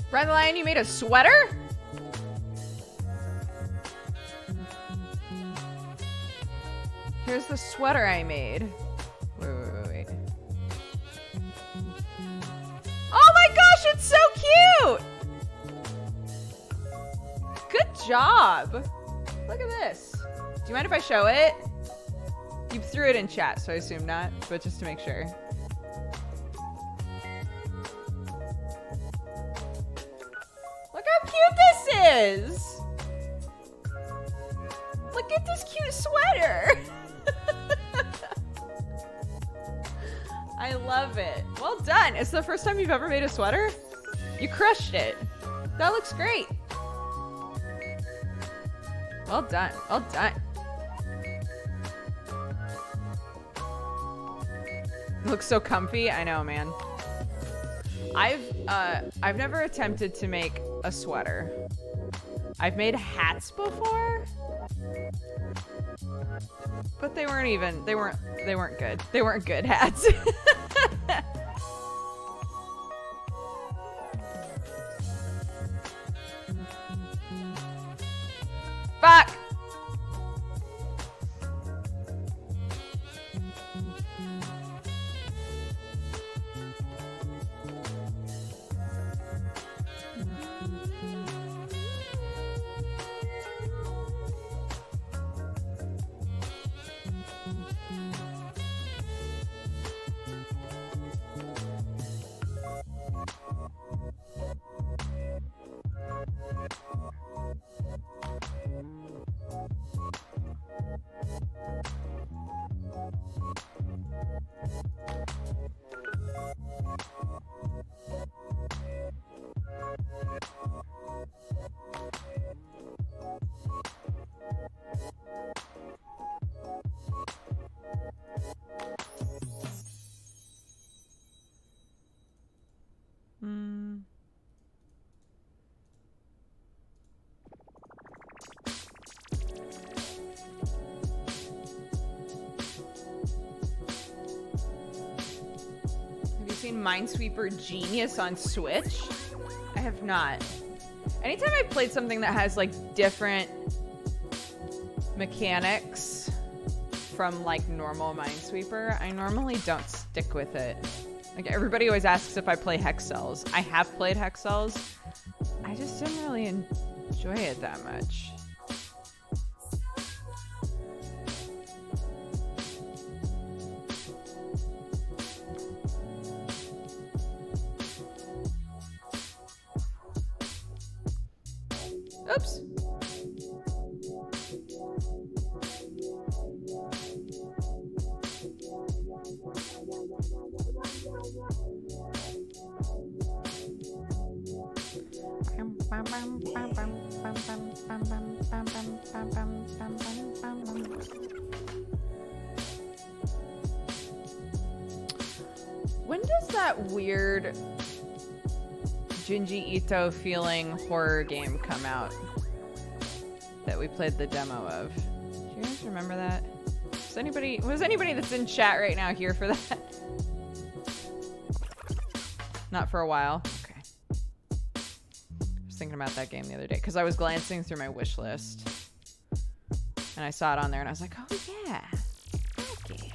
Brian the Lion, you made a sweater? Here's the sweater I made. Wait. Oh my gosh, it's so cute! Good job. Look at this. Do you mind if I show it? You threw it in chat, so I assume not, but just to make sure. Is. Look at this cute sweater. I love it. Well done. It's the first time you've ever made a sweater? You crushed it. That looks great. Well done. Well done. It looks so comfy. I know, man. I've never attempted to make a sweater. I've made hats before, but they weren't good. They weren't good hats. Hmm. Have you seen Minesweeper Genius on Switch? I have not. Anytime I've played something that has like different mechanics from like normal Minesweeper, I normally don't stick with it. Like everybody always asks if I play Hex Cells. I have played Hex Cells. I just didn't really enjoy it that much. Oops. When does that weird Junji Ito feeling horror game come out that we played the demo of? Do you guys remember that? Was anybody that's in chat right now here for that? Not for a while. Okay. I was thinking about that game the other day because I was glancing through my wish list and I saw it on there and I was like, oh yeah, that game.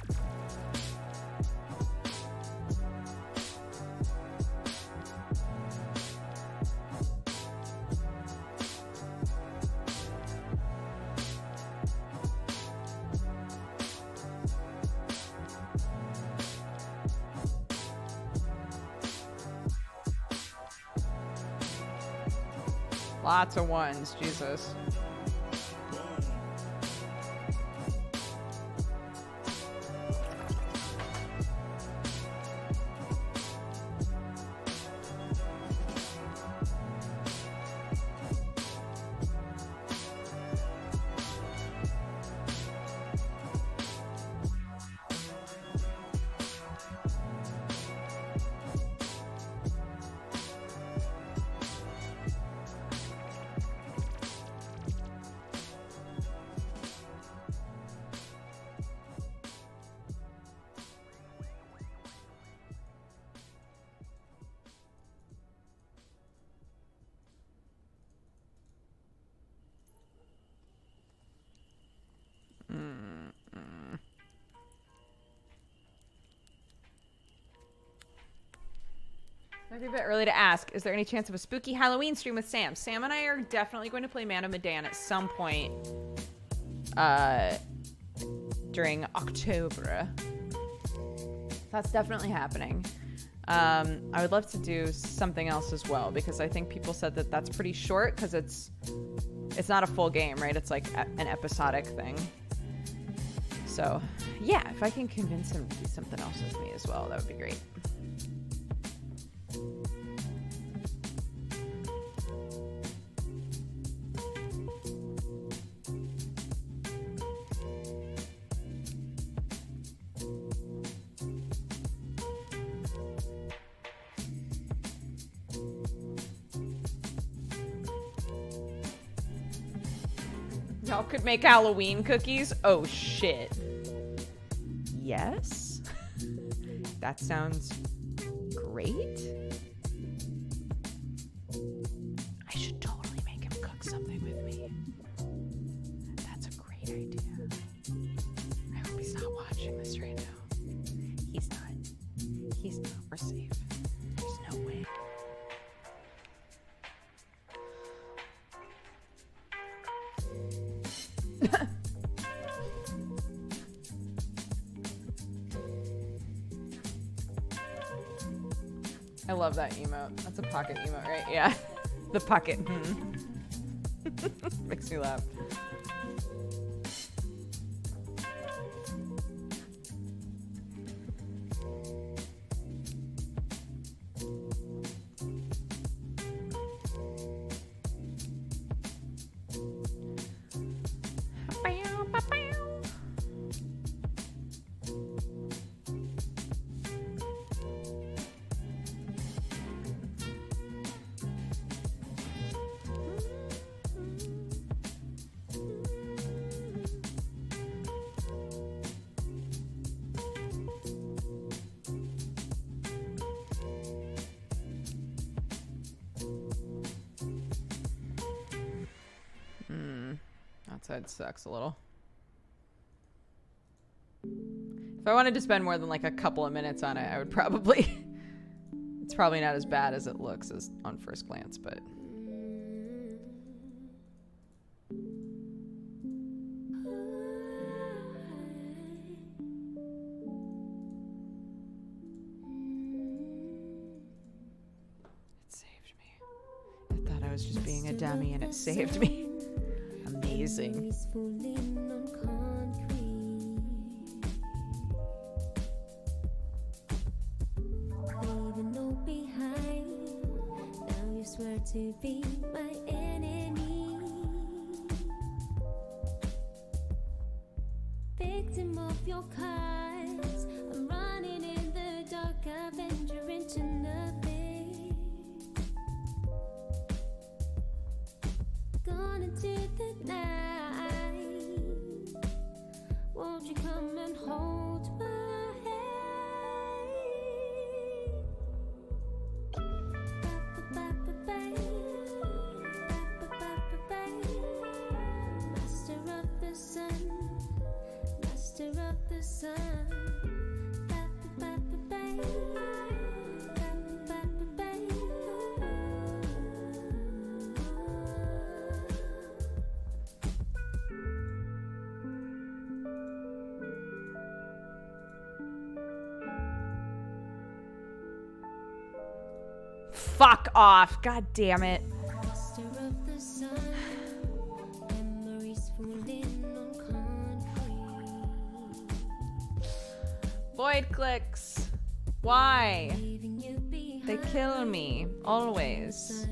Lots of ones, Jesus. Might be a bit early to ask. Is there any chance of a spooky Halloween stream with Sam? Sam and I are definitely going to play Man of Medan at some point during October. That's definitely happening. I would love to do something else as well because I think people said that that's pretty short because it's not a full game, right? It's like an episodic thing. So yeah, if I can convince him to do something else with me as well, that would be great. Y'all could make Halloween cookies? Oh shit. Yes? That sounds great. I should totally make him cook something with me. That's a great idea. I hope he's not watching this right now. He's not. He's not. We're safe. There's no way. I love that emote. That's a pocket emote, right? Yeah. The pocket. Makes me laugh. outside sucks a little. If I wanted to spend more than like a couple of minutes on it, I would probably... It's probably not as bad as it looks as on first glance, but... It saved me. I thought I was just being a dummy and it saved me. Amazing. To be my enemy, victim of your cards. I'm running in the dark, I venture into nothing. Gone into the night. Won't you come and hold my Fuck off. God damn it. Void clicks. Why? They kill me. Always.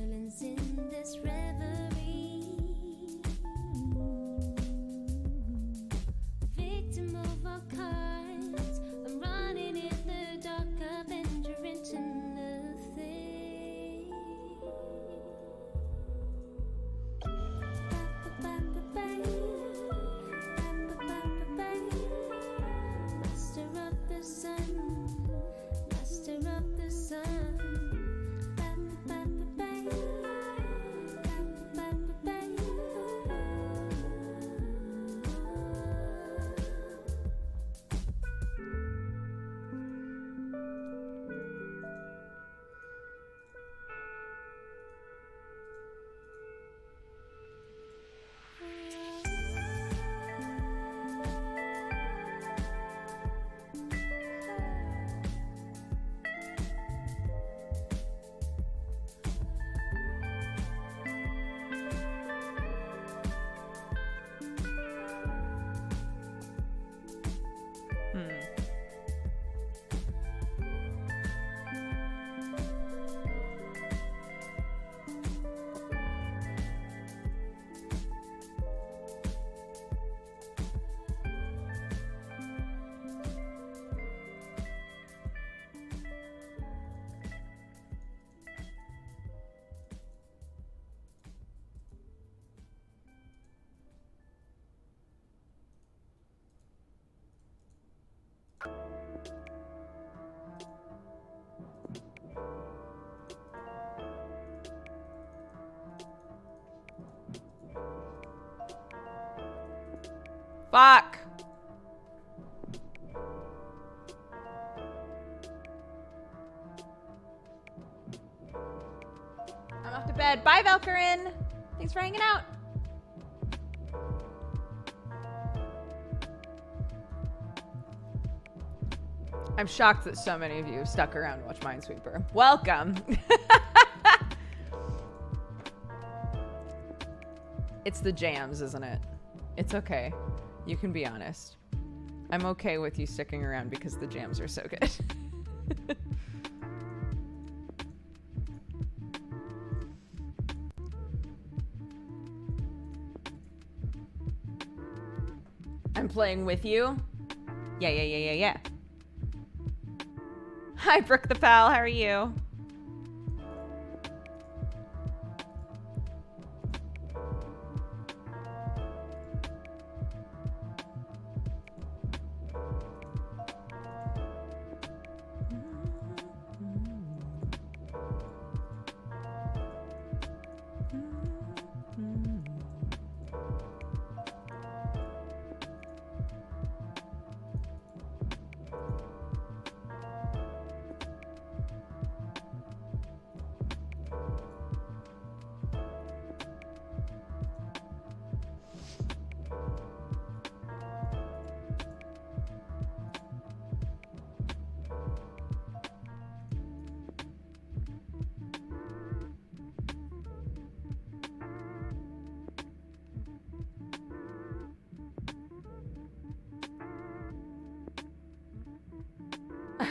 Fuck. I'm off to bed. Bye, Valkyrin. Thanks for hanging out. I'm shocked that so many of you stuck around to watch Minesweeper. Welcome. It's the jams, isn't it? It's okay. You can be honest. I'm okay with you sticking around because the jams are so good. I'm playing with you? Yeah. Hi, Brooke the Pal. How are you?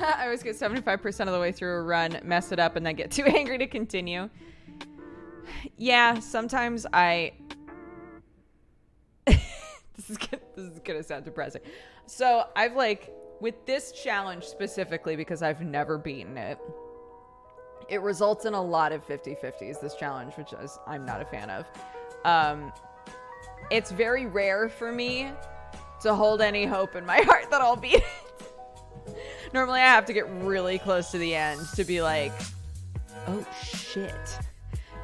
I always get 75% of the way through a run, mess it up, and then get too angry to continue. Yeah, sometimes I... this is gonna sound depressing. So I've like, with this challenge specifically, because I've never beaten it, it results in a lot of 50-50s, this challenge, which I'm not a fan of. It's very rare for me to hold any hope in my heart that I'll beat it. Normally I have to get really close to the end to be like, oh shit,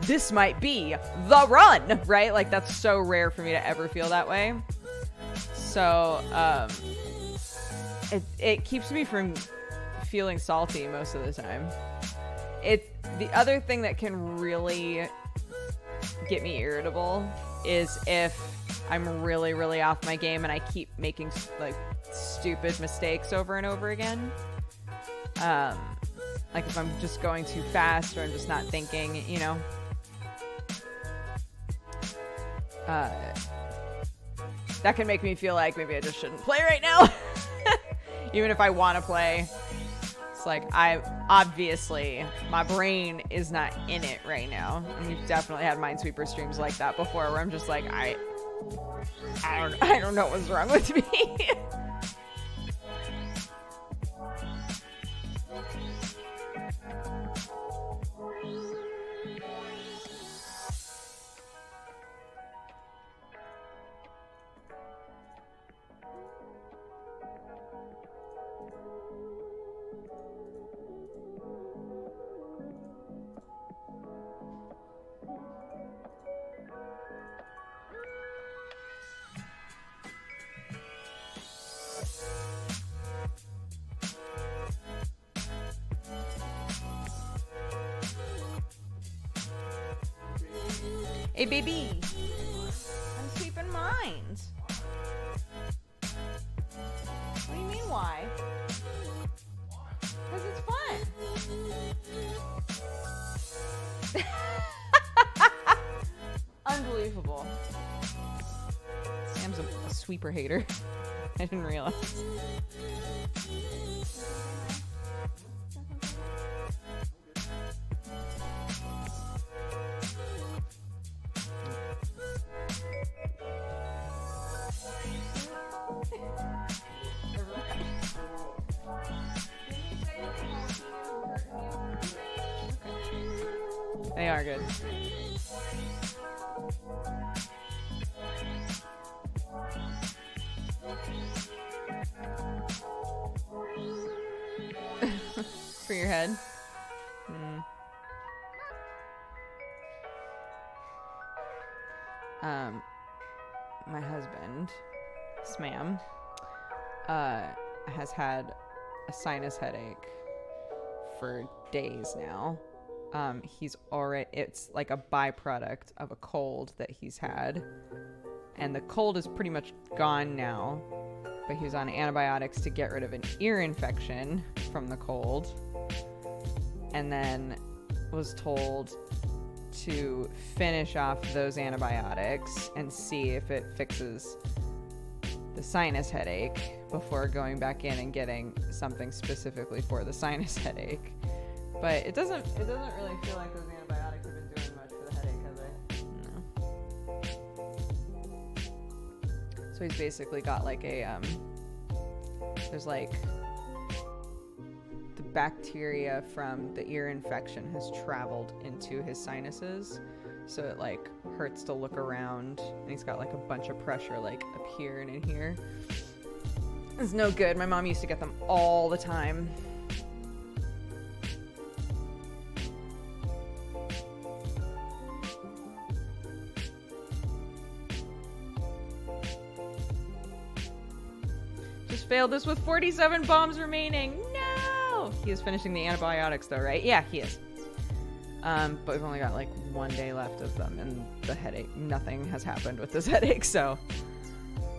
this might be the run, right? Like, that's so rare for me to ever feel that way. So it keeps me from feeling salty most of the time. It's the other thing that can really get me irritable is if I'm really, really off my game and I keep making like stupid mistakes over and over again. Like if I'm just going too fast or I'm just not thinking, you know. That can make me feel like maybe I just shouldn't play right now. Even if I want to play. It's like, obviously, my brain is not in it right now. And we've definitely had Minesweeper streams like that before where I'm just like, I don't know what's wrong with me. Hey, baby. I'm sweeping mines. What do you mean, why? Because it's fun. Unbelievable. Sam's a sweeper hater. I didn't realize. They are good. For your head. My husband, Smam, has had a sinus headache for days now. It's like a byproduct of a cold that he's had. And the cold is pretty much gone now. But he was on antibiotics to get rid of an ear infection from the cold. And then was told to finish off those antibiotics and see if it fixes the sinus headache before going back in and getting something specifically for the sinus headache. But it doesn't really feel like those antibiotics have been doing much for the headache, have they? No. So he's basically got like a there's like the bacteria from the ear infection has traveled into his sinuses, so it like hurts to look around, and he's got like a bunch of pressure like up here and in here. It's no good. My mom used to get them all the time. Failed this with 47 bombs remaining. No! He is finishing the antibiotics though, right? Yeah, he is. But we've only got like 1 day left of them, and the headache, nothing has happened with this headache, so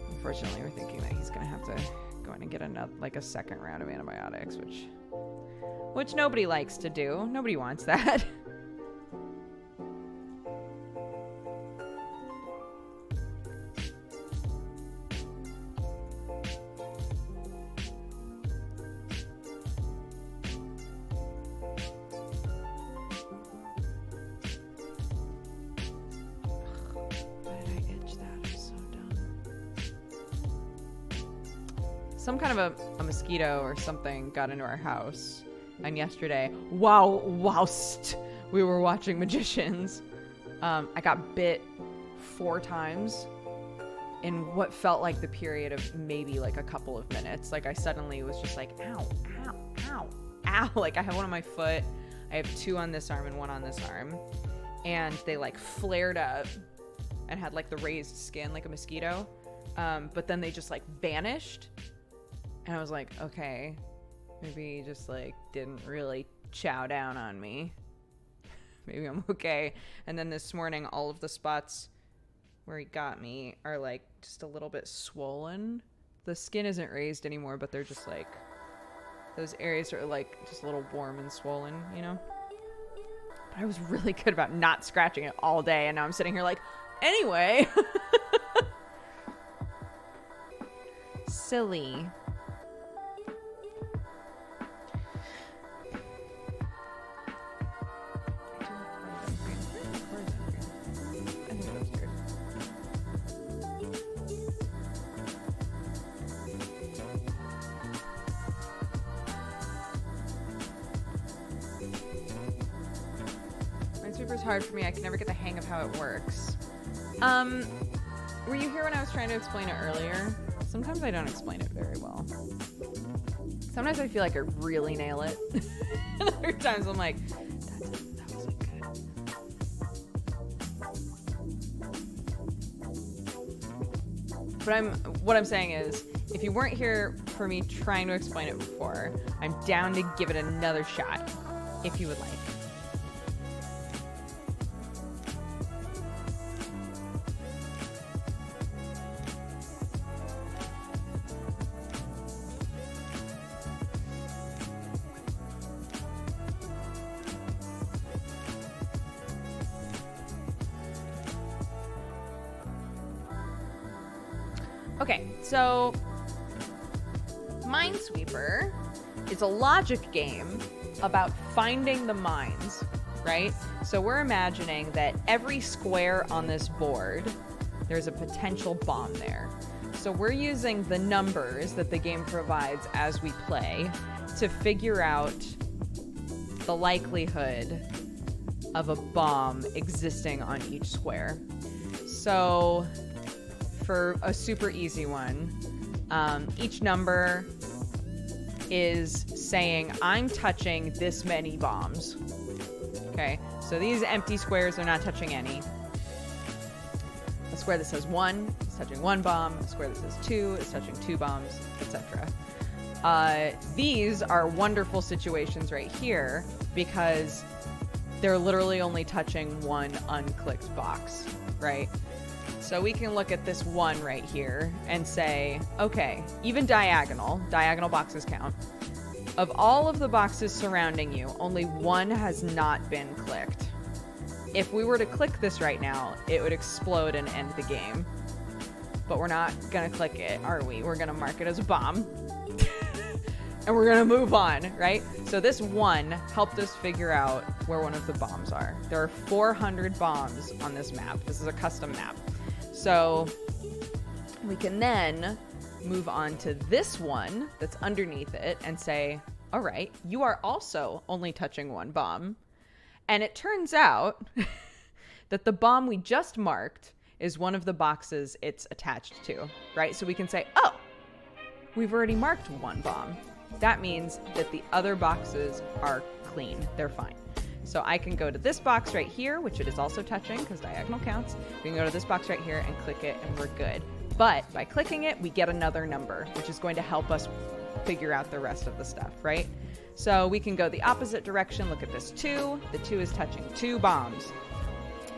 unfortunately we're thinking that he's gonna have to go in and get another, like a second round of antibiotics, which nobody likes to do. Nobody wants that. some kind of a mosquito or something got into our house. And yesterday, whilst we were watching Magicians, I got bit 4 times in what felt like the period of maybe like a couple of minutes. Like I suddenly was just like, ow, ow, ow, ow. Like I have one on my foot. I have 2 on this arm and 1 on this arm. And they like flared up and had like the raised skin like a mosquito. But then they just like vanished. And I was like, okay, maybe he just like didn't really chow down on me. Maybe I'm okay. And then this morning, all of the spots where he got me are like just a little bit swollen. The skin isn't raised anymore, but they're just like, those areas are like just a little warm and swollen, you know? But I was really good about not scratching it all day. And now I'm sitting here like, anyway. Silly. Minesweeper's hard for me. I can never get the hang of how it works. Were you here when I was trying to explain it earlier? Sometimes I don't explain it very well. Sometimes I feel like I really nail it. And other times I'm like, that wasn't good. But what I'm saying is, if you weren't here for me trying to explain it before, I'm down to give it another shot, if you would like. Okay, so Minesweeper is a logic game about finding the mines, right? So we're imagining that every square on this board, there's a potential bomb there. So we're using the numbers that the game provides as we play to figure out the likelihood of a bomb existing on each square. So for a super easy one, each number is saying, I'm touching this many bombs. Okay, so these empty squares are not touching any. A square that says 1 is touching 1 bomb. A square that says 2 is touching 2 bombs, etc. These are wonderful situations right here because they're literally only touching 1 unclicked box, right? So we can look at this 1 right here and say, okay, even diagonal boxes count. Of all of the boxes surrounding you, only 1 has not been clicked. If we were to click this right now, it would explode and end the game. But we're not gonna click it, are we? We're gonna mark it as a bomb. And we're gonna move on, right? So this 1 helped us figure out where one of the bombs are. There are 400 bombs on this map. This is a custom map. So we can then move on to this 1 that's underneath it and say, all right, you are also only touching 1 bomb. And it turns out that the bomb we just marked is one of the boxes it's attached to, right? So we can say, oh, we've already marked 1 bomb. That means that the other boxes are clean. They're fine. So I can go to this box right here, which it is also touching because diagonal counts. We can go to this box right here and click it and we're good. But by clicking it, we get another number, which is going to help us figure out the rest of the stuff, right? So we can go the opposite direction. Look at this 2. The 2 is touching 2 bombs.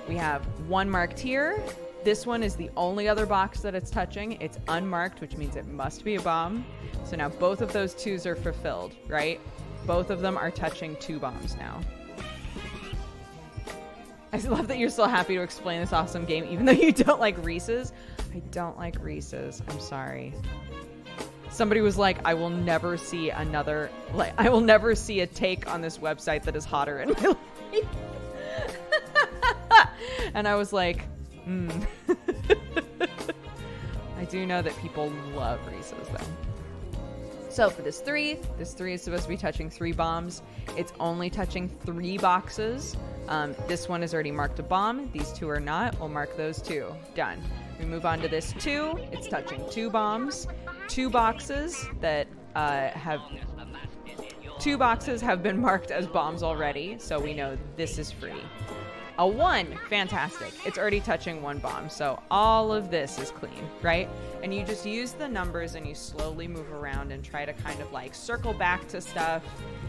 We have 1 marked here. This one is the only other box that it's touching. It's unmarked, which means it must be a bomb. So now both of those 2s are fulfilled, right? Both of them are touching 2 bombs now. I love that you're still happy to explain this awesome game, even though you don't like Reese's. I don't like Reese's. I'm sorry. Somebody was like, I will never see a take on this website that is hotter in my life. And I was like, I do know that people love Reese's, though. So for this three is supposed to be touching 3 bombs. It's only touching 3 boxes. This one is already marked a bomb. These 2 are not. We'll mark those 2. Done. We move on to this 2. It's touching 2 bombs. 2 boxes that have 2 boxes have been marked as bombs already, so we know this is free. A 1, fantastic. It's already touching 1 bomb, so all of this is clean, right? And you just use the numbers and you slowly move around and try to kind of like circle back to stuff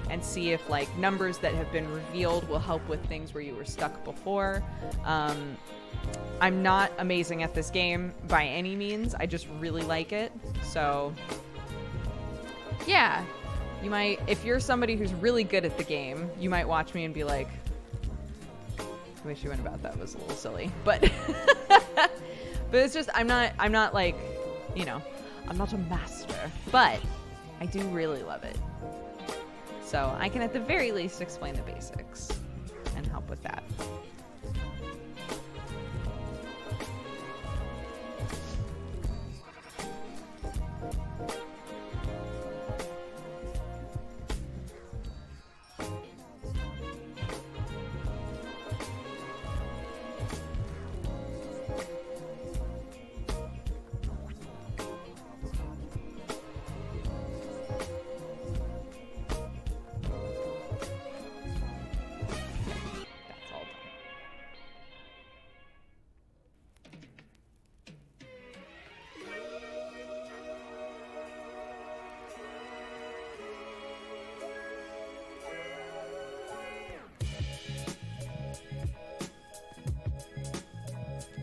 and see if like numbers that have been revealed will help with things where you were stuck before. I'm not amazing at this game by any means. I just really like it. So yeah, you might, if you're somebody who's really good at the game, you might watch me and be like, I wish you went about that was a little silly, but but it's just I'm not like, you know, I'm not a master, but I do really love it. So I can at the very least explain the basics and help with that.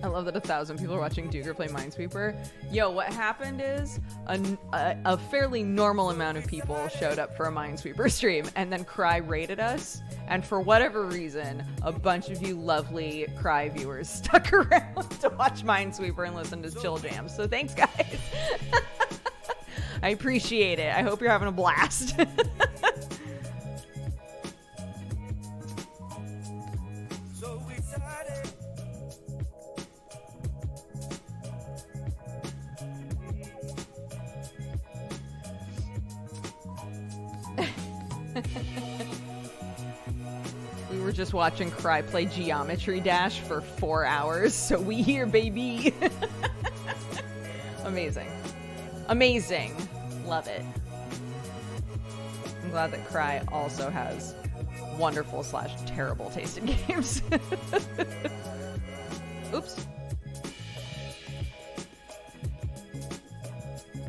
I love that 1,000 people are watching Duger play Minesweeper. Yo, what happened is a fairly normal amount of people showed up for a Minesweeper stream, and then Cry raided us, and for whatever reason, a bunch of you lovely Cry viewers stuck around to watch Minesweeper and listen to Chill Jams. So thanks, guys. I appreciate it. I hope you're having a blast. We were just watching Cry play Geometry Dash for 4 hours, so we here, baby. Amazing. Amazing. Love it. I'm glad that Cry also has wonderful / terrible taste in games. Oops.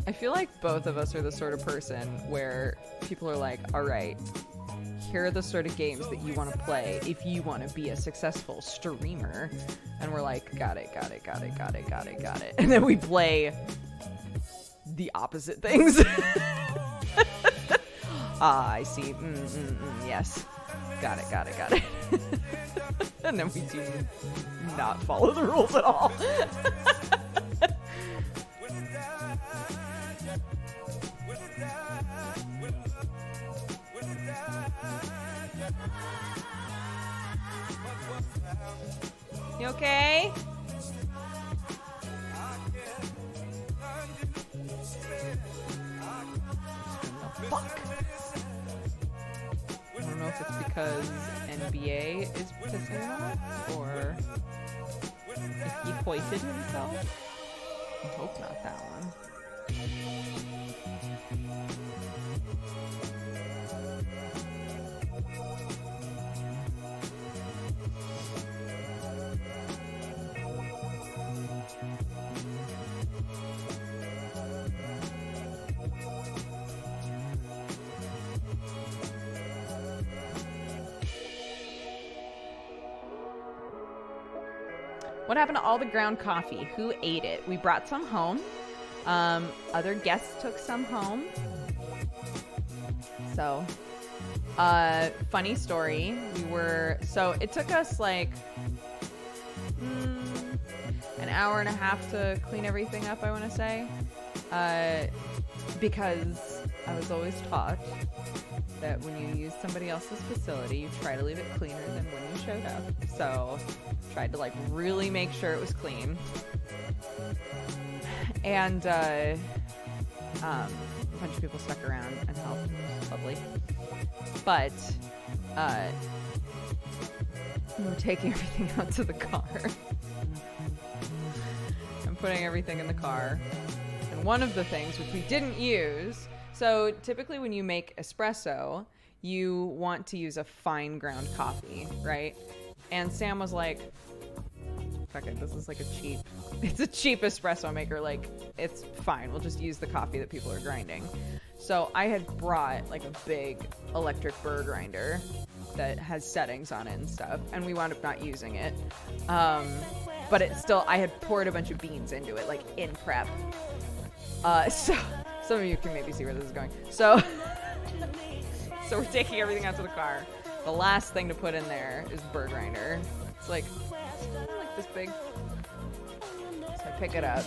I feel like both of us are the sort of person where people are like, all right, here are the sort of games that you want to play if you want to be a successful streamer. And we're like, got it. And then we play the opposite things. I see. Yes. Got it. And then we do not follow the rules at all. You okay? Fuck. I don't know if it's because NBA is pissing him off or if he hoisted himself. I hope not that one. What happened to all the ground coffee? Who ate it? We brought some home. Other guests took some home. So, funny story. So it took us like an hour and a half to clean everything up, I want to say. Because I was always taught that when you use somebody else's facility, you try to leave it cleaner than when you showed up. So tried to like really make sure it was clean. And A bunch of people stuck around and helped. It was lovely. But we were taking everything out to the car. I'm putting everything in the car. And one of the things which we didn't use, so typically when you make espresso, you want to use a fine ground coffee, right? And Sam was like, fuck it, this is like it's a cheap espresso maker. Like, it's fine. We'll just use the coffee that people are grinding. So I had brought like a big electric burr grinder that has settings on it and stuff, and we wound up not using it. But it still, I had poured a bunch of beans into it, like in prep. So some of you can maybe see where this is going. So we're taking everything out to the car. The last thing to put in there is burr grinder. It's like this big. So I pick it up.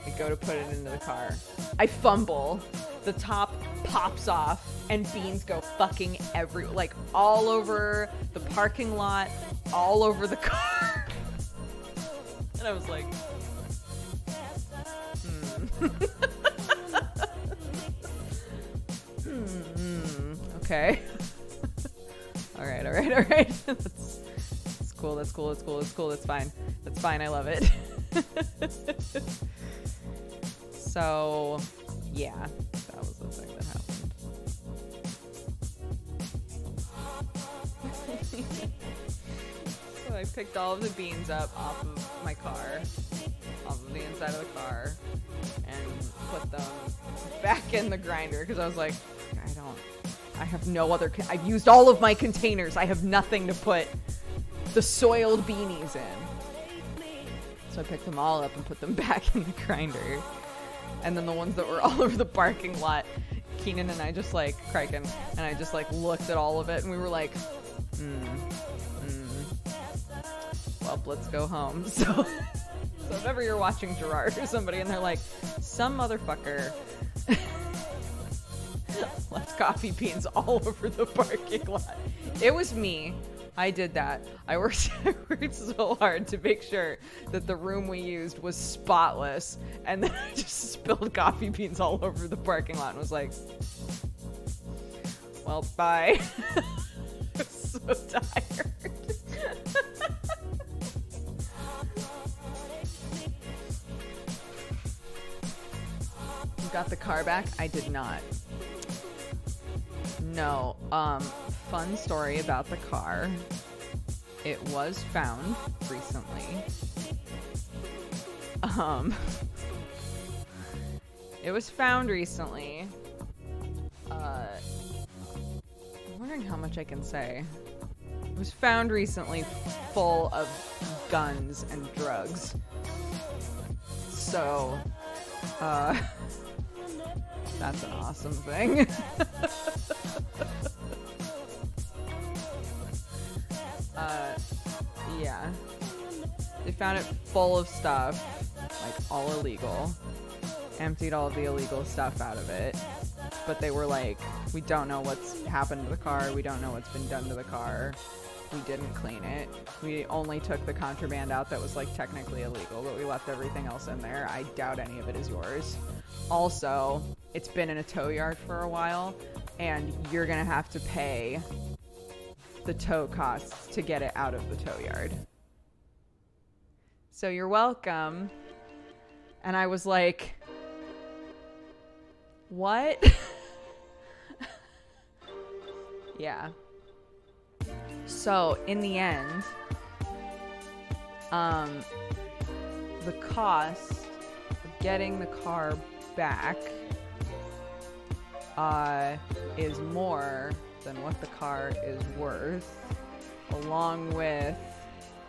I go to put it into the car. I fumble. The top pops off and beans go fucking like all over the parking lot, all over the car. And I was like, okay. All right. That's cool. That's fine. I love it. So, yeah, that was the thing that happened. So I picked all of the beans up off of my car, off of the inside of the car, and put them back in the grinder because I was like, I have no other, I've used all of my containers. I have nothing to put the soiled beanies in. So I picked them all up and put them back in the grinder. And then the ones that were all over the parking lot, Keenan and I just like, Criken and I just like looked at all of it and we were like, well, let's go home. So if ever you're watching Gerard or somebody and they're like, some motherfucker left coffee beans all over the parking lot. It was me. I did that. I worked so hard to make sure that the room we used was spotless, and then I just spilled coffee beans all over the parking lot and was like, well, bye. I'm so tired. You got the car back? I did not. No. Fun story about the car. It was found recently. It was found recently. I'm wondering how much I can say. It was found recently full of guns and drugs. So, that's an awesome thing. Yeah. They found it full of stuff, like all illegal. Emptied all of the illegal stuff out of it. But they were like, we don't know what's happened to the car. We don't know what's been done to the car. We didn't clean it. We only took the contraband out that was like technically illegal, but we left everything else in there. I doubt any of it is yours. Also, it's been in a tow yard for a while, and you're gonna have to pay the tow costs to get it out of the tow yard. So you're welcome. And I was like, what? Yeah. So in the end, the cost of getting the car back is more than what the car is worth, along with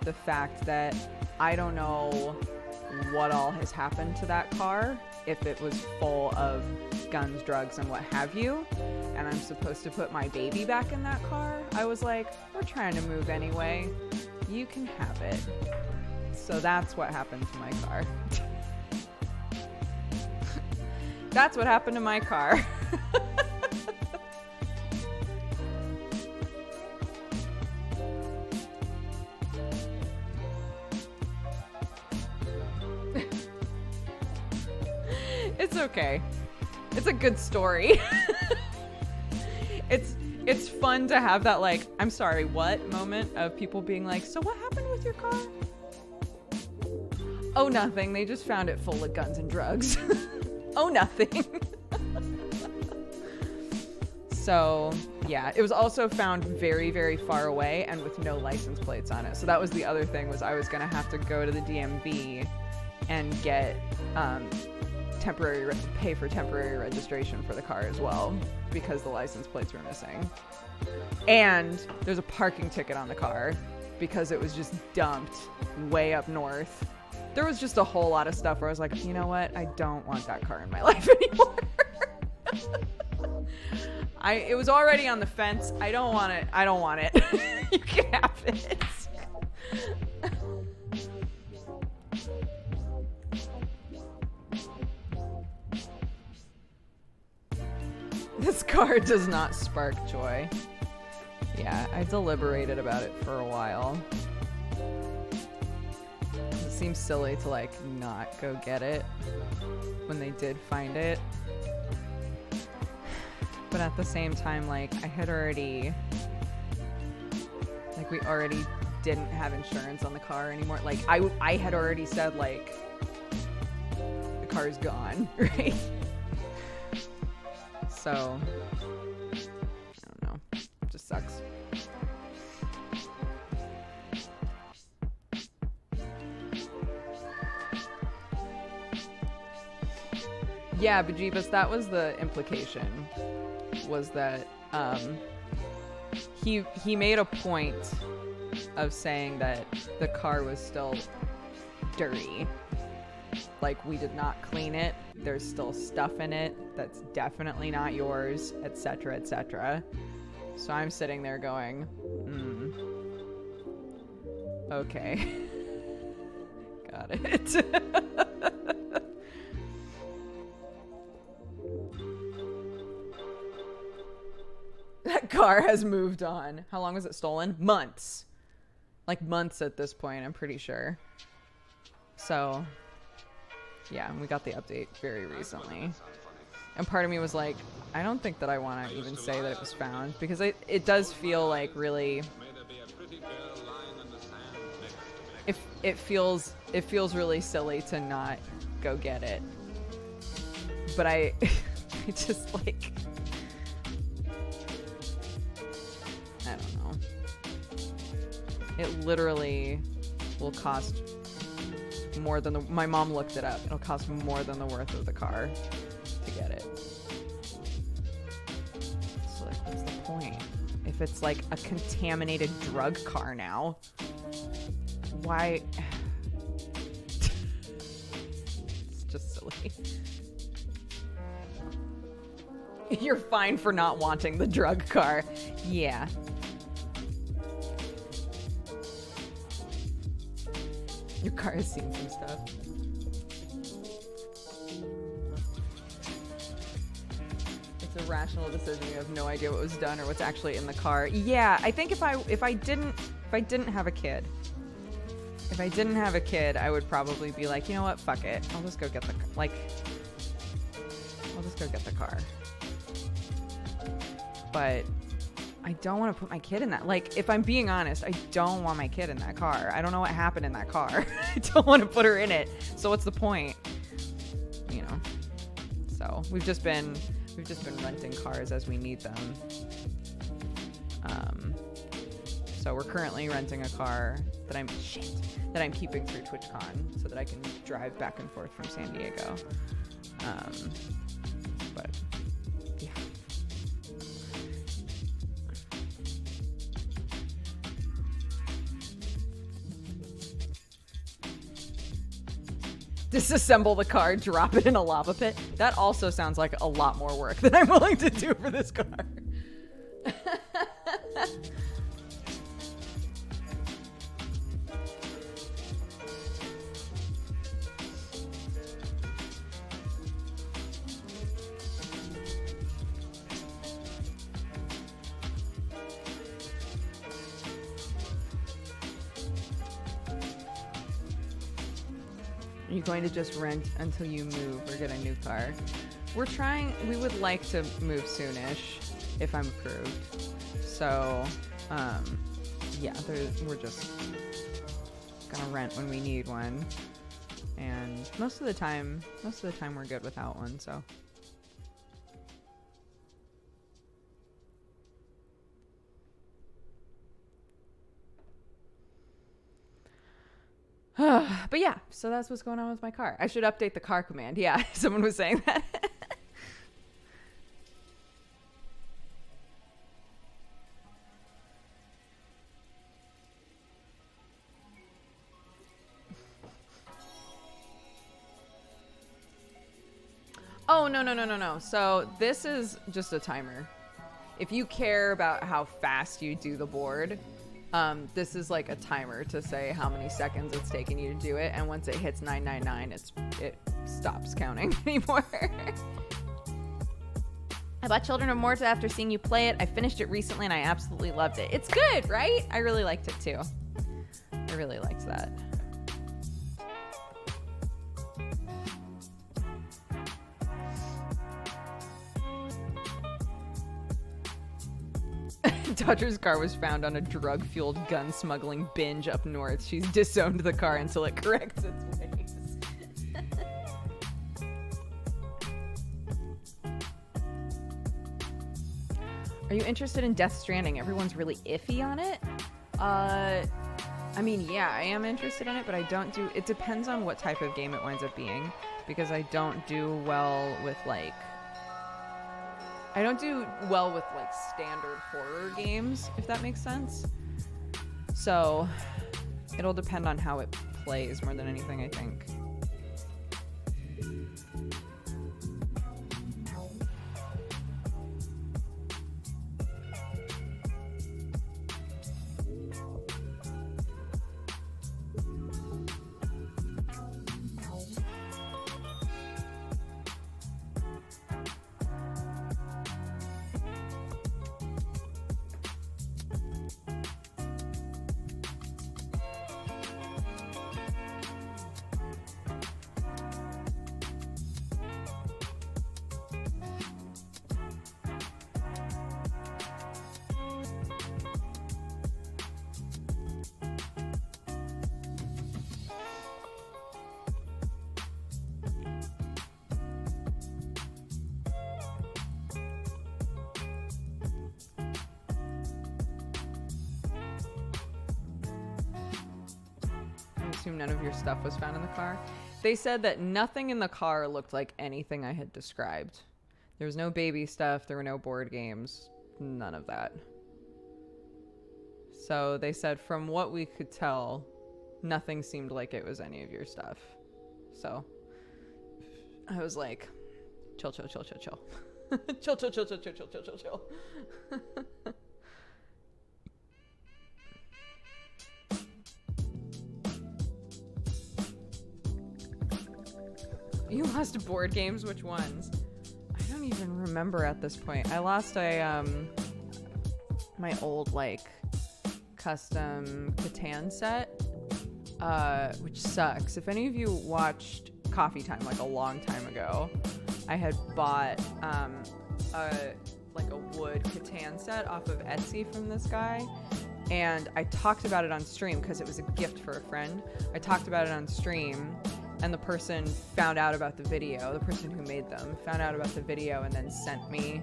the fact that I don't know what all has happened to that car, if it was full of guns, drugs, and what have you, and I'm supposed to put my baby back in that car. I was like, we're trying to move anyway. You can have it. So that's what happened to my car. That's what happened to my car. It's okay. It's a good story. It's fun to have that, like, I'm sorry, what moment of people being like, so what happened with your car? Oh, nothing. They just found it full of guns and drugs. Oh, nothing. So, yeah, it was also found very, very far away and with no license plates on it. So that was the other thing, was I was going to have to go to the DMV and get pay for temporary registration for the car as well, because the license plates were missing. And there's a parking ticket on the car because it was just dumped way up north. There was just a whole lot of stuff where I was like, you know what? I don't want that car in my life anymore. It was already on the fence. I don't want it. I don't want it. You can have it. This car does not spark joy. Yeah, I deliberated about it for a while. It seems silly to, like, not go get it when they did find it. But at the same time, like, I had already... Like, we already didn't have insurance on the car anymore. Like, I had already said, like, the car's gone, right? So, I don't know. It just sucks. Yeah, Bejeebus, that was the implication. Was that he made a point of saying that the car was still dirty. Like, we did not clean it. There's still stuff in it that's definitely not yours, etc., etc. So I'm sitting there going, okay. Got it. That car has moved on. How long was it stolen? Months. Like, months at this point, I'm pretty sure. So... yeah, we got the update very recently. And part of me was like, I don't think that I want to even say that it was found, because it does feel like really... It feels really silly to not go get it. But I just, like... I don't know. It literally will cost... more than my mom looked it up. It'll cost more than the worth of the car to get it. So, like, what's the point? If it's like a contaminated drug car now, why? It's just silly. You're fine for not wanting the drug car. Yeah. Your car has seen some stuff. It's a rational decision. You have no idea what was done or what's actually in the car. Yeah, I think if I didn't have a kid, I would probably be like, you know what, fuck it. I'll just go get the car. But I don't want to put my kid in that. Like, if I'm being honest, I don't want my kid in that car. I don't know what happened in that car. I don't want to put her in it. So what's the point? You know. So we've just been renting cars as we need them. So we're currently renting a car that I'm keeping through TwitchCon so that I can drive back and forth from San Diego. But yeah. Disassemble the car, drop it in a lava pit. That also sounds like a lot more work than I'm willing to do for this car. Are you going to just rent until you move or get a new car? We're trying, we would like to move soonish if I'm approved. So, yeah, we're just gonna rent when we need one. And most of the time we're good without one, so. But yeah, so that's what's going on with my car. I should update the car command. Yeah, someone was saying that. Oh, no. So this is just a timer. If you care about how fast you do the board, this is like a timer to say how many seconds it's taking you to do it. And once it hits 999, it stops counting anymore. I bought Children of Morta after seeing you play it. I finished it recently and I absolutely loved it. It's good, right? I really liked it too. I really liked that. Dodger's car was found on a drug-fueled gun smuggling binge up north. She's disowned the car until it corrects its ways. Are you interested in Death Stranding? Everyone's really iffy on it. I mean, yeah, I am interested in it, but I don't do... It depends on what type of game it winds up being, because I don't do well with, like... I don't do well with, like, standard horror games, if that makes sense. So, it'll depend on how it plays more than anything, I think. None of your stuff was found in the car. They said that nothing in the car looked like anything I had described. There was no baby stuff. There were no board games. None of that. So they said from what we could tell, nothing seemed like it was any of your stuff. So I was like, chill. chill. chill. You lost board games? Which ones? I don't even remember at this point. I lost a my old like custom Catan set, which sucks. If any of you watched Coffee Time like a long time ago, I had bought a wood Catan set off of Etsy from this guy, and I talked about it on stream because it was a gift for a friend. I talked about it on stream. And the person found out about the video, the person who made them found out about the video and then sent me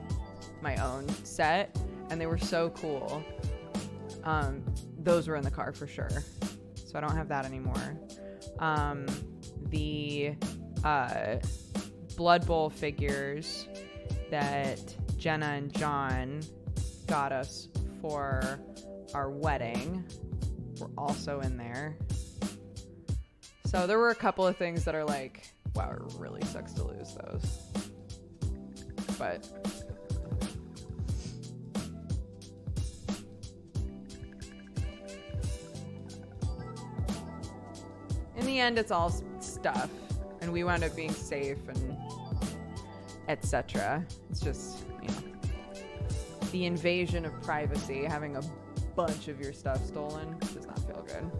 my own set. And they were so cool. Those were in the car for sure. So I don't have that anymore. The Blood Bowl figures that Jenna and John got us for our wedding were also in there. So there were a couple of things that are like, wow, it really sucks to lose those. But in the end, it's all stuff, and we wound up being safe and etc. It's just, you know, the invasion of privacy, having a bunch of your stuff stolen does not feel good.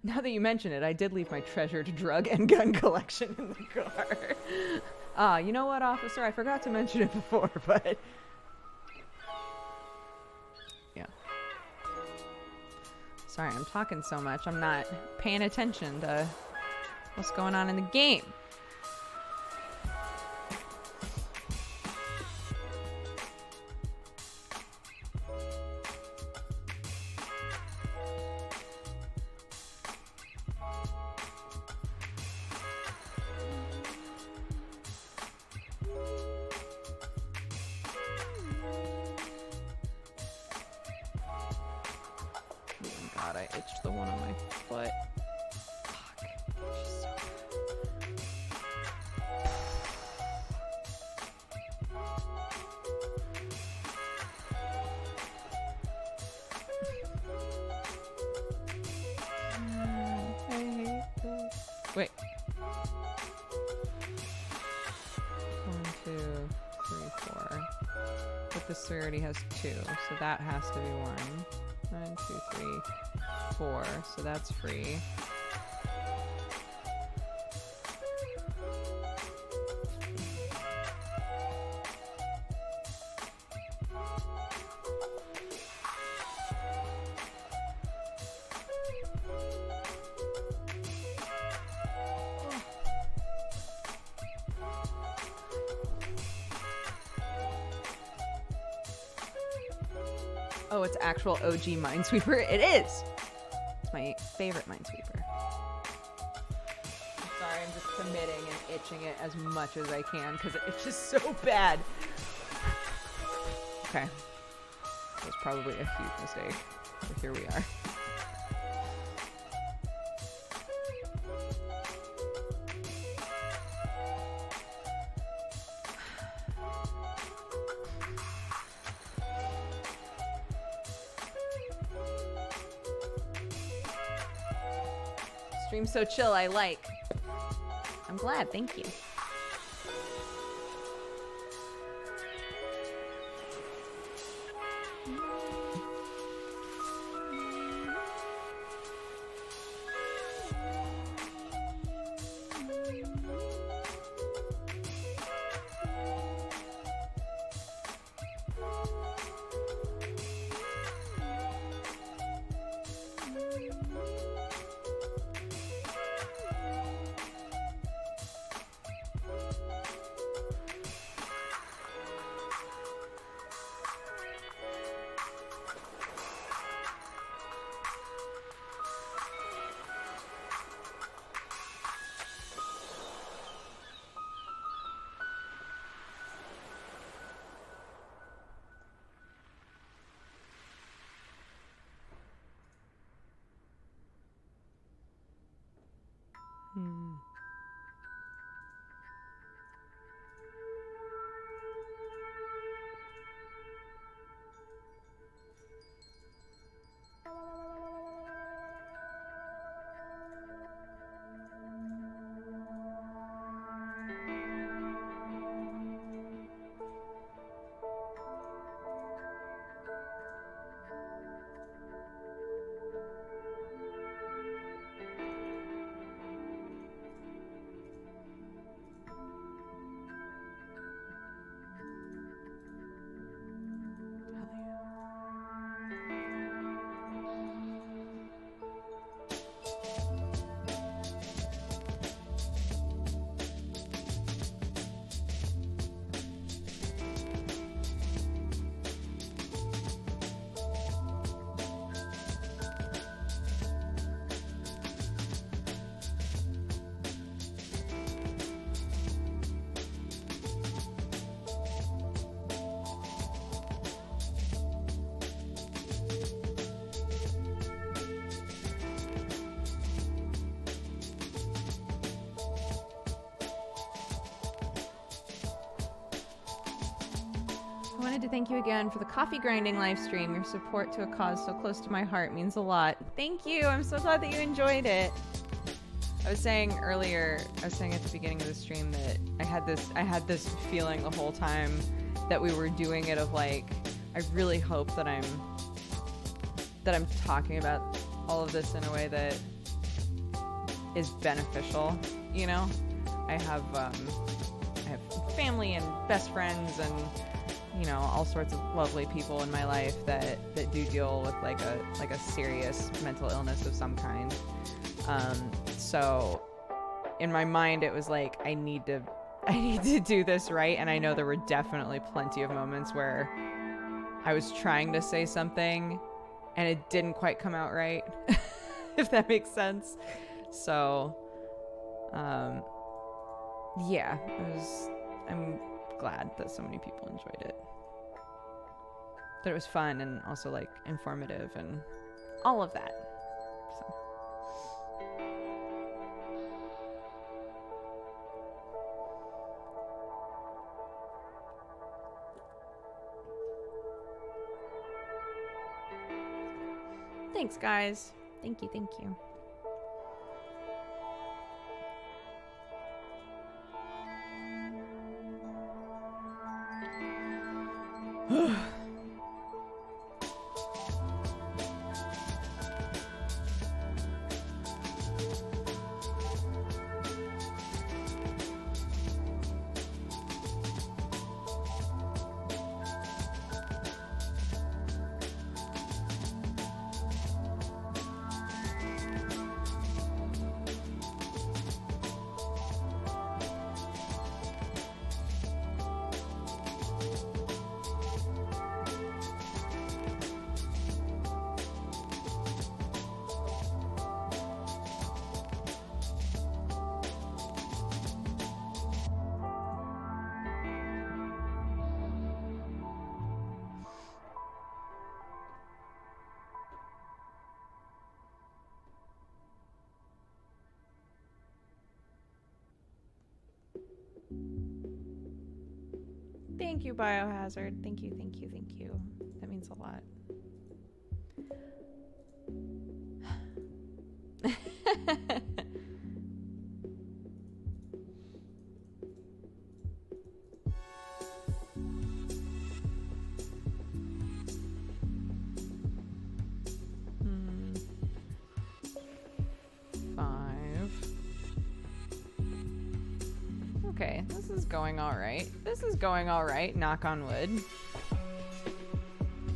Now that you mention it, I did leave my treasured drug and gun collection in the car. You know what, officer? I forgot to mention it before, but... Yeah. Sorry, I'm talking so much. I'm not paying attention to what's going on in the game. God, I itched the one on my foot. Fuck. Itches so bad. I hate this. Wait. 1, 2, 3, 4. But this 3 already has 2, so that has to be 1. 1, 2, 3, 4. So that's free. Oh, it's actual OG Minesweeper? It is! It's my favorite Minesweeper. I'm sorry, I'm just committing and itching it as much as I can because it itches so bad. Okay. That was probably a huge mistake, but here we are. Stream so chill, I like. I'm glad, thank you. I wanted to thank you again for the coffee grinding live stream. Your support to a cause so close to my heart means a lot. Thank you. I'm so glad that you enjoyed it. I was saying earlier, at the beginning of the stream that I had this feeling the whole time that we were doing it of like, I really hope that I'm talking about all of this in a way that is beneficial, you know? I have family and best friends and, you know, all sorts of lovely people in my life that do deal with like a serious mental illness of some kind. So in my mind it was like I need to do this right, and I know there were definitely plenty of moments where I was trying to say something and it didn't quite come out right. If that makes sense. So yeah, I'm glad that so many people enjoyed it. That it was fun and also like informative and all of that. So. Thanks, guys. Thank you, thank you. Thank you, Biohazard. Thank you, thank you, thank you. That means a lot. Okay, this is going all right. This is going all right, knock on wood.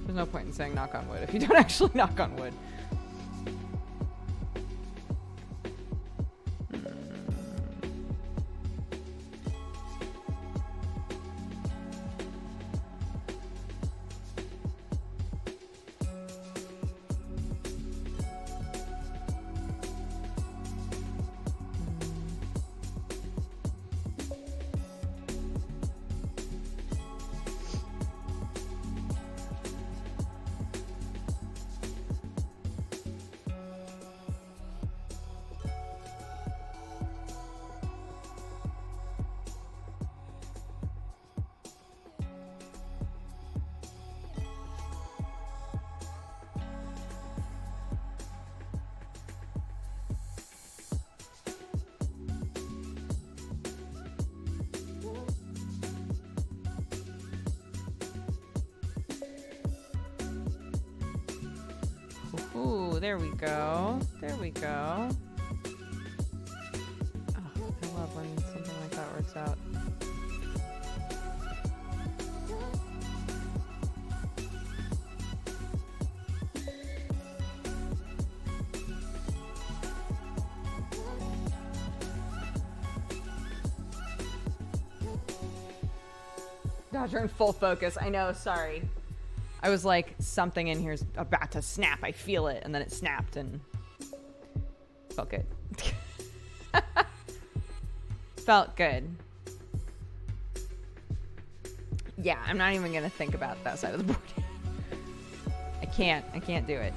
There's no point in saying knock on wood if you don't actually knock on wood. Ooh, there we go. There we go. Oh, I love when something like that works out. Dodger in full focus. I know, sorry. I was like, something in here's about to snap. I feel it. And then it snapped and felt good. Felt good. Yeah, I'm not even going to think about that side of the board. I can't do it.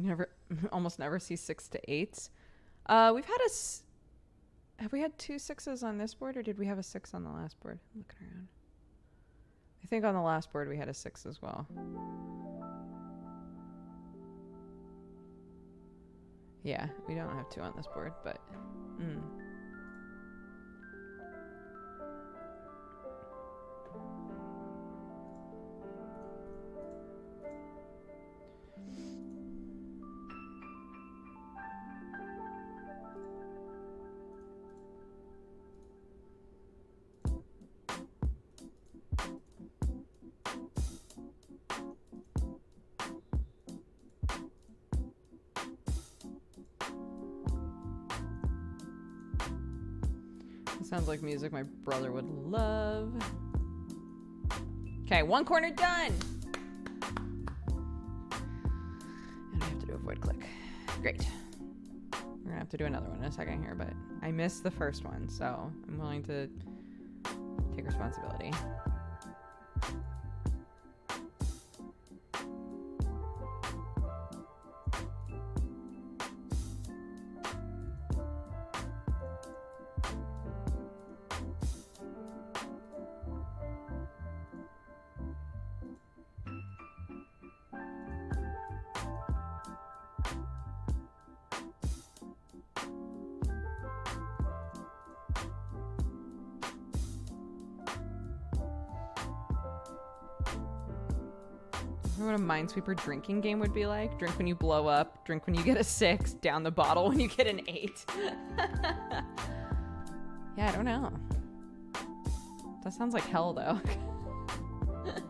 Never, almost never see 6 to 8s. We've had have we had 2 6s on this board, or did we have a 6 on the last board? I'm looking around. I think on the last board we had a 6 as well. Yeah, we don't have 2 on this board, but... Sounds like music my brother would love. Okay, 1 corner done. And I have to do a void click. Great. We're gonna have to do another one in a second here, but I missed the first one, so I'm willing to take responsibility. What a Minesweeper drinking game would be like. Drink when you blow up, drink when you get a 6, down the bottle when you get an 8. Yeah, I don't know. That sounds like hell, though.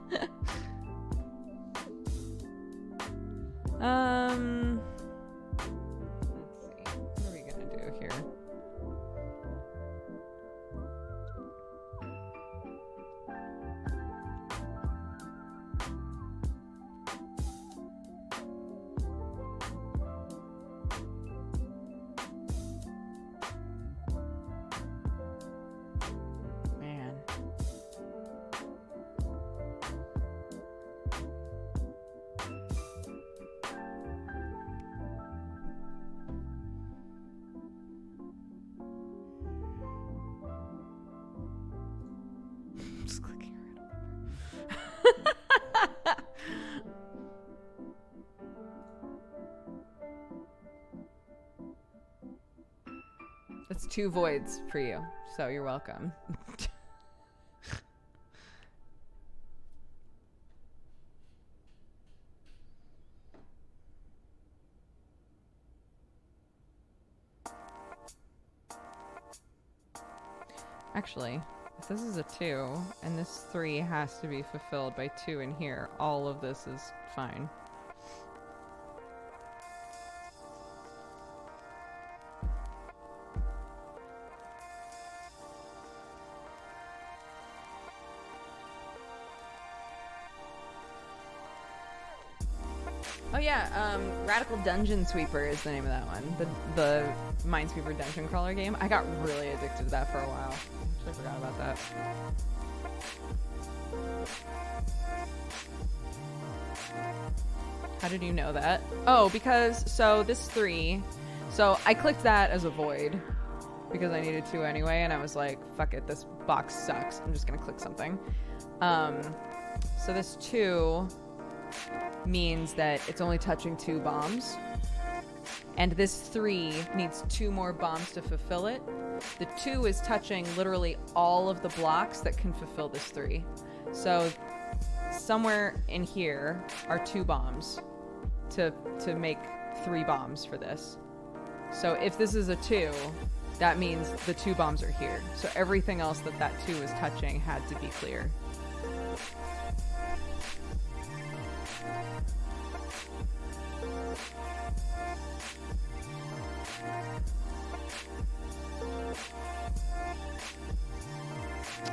Let's see. What are we gonna do here? Just clicking around. That's 2 voids for you, so you're welcome. Actually, if this is a 2, and this 3 has to be fulfilled by 2 in here, all of this is fine. Oh yeah, Radical Dungeon Sweeper is the name of that one. The Minesweeper dungeon crawler game. I got really addicted to that for a while. I forgot about that. How did you know that? Oh, because, so this 3, so I clicked that as a void because I needed to anyway, and I was like, fuck it, this box sucks. I'm just gonna click something. So this 2 means that it's only touching 2 bombs. And this 3 needs 2 more bombs to fulfill it. The 2 is touching literally all of the blocks that can fulfill this 3. So somewhere in here are 2 bombs to make 3 bombs for this. So if this is a 2, that means the 2 bombs are here. So everything else that 2 is touching had to be clear.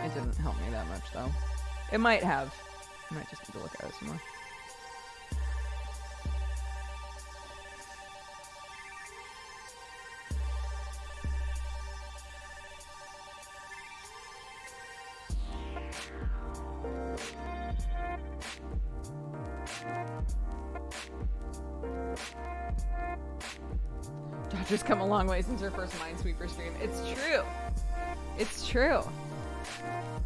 It didn't help me that much, though. It might have. I might just need to look at it some more. Dodger's come a long way since her first Minesweeper stream. It's true. It's true.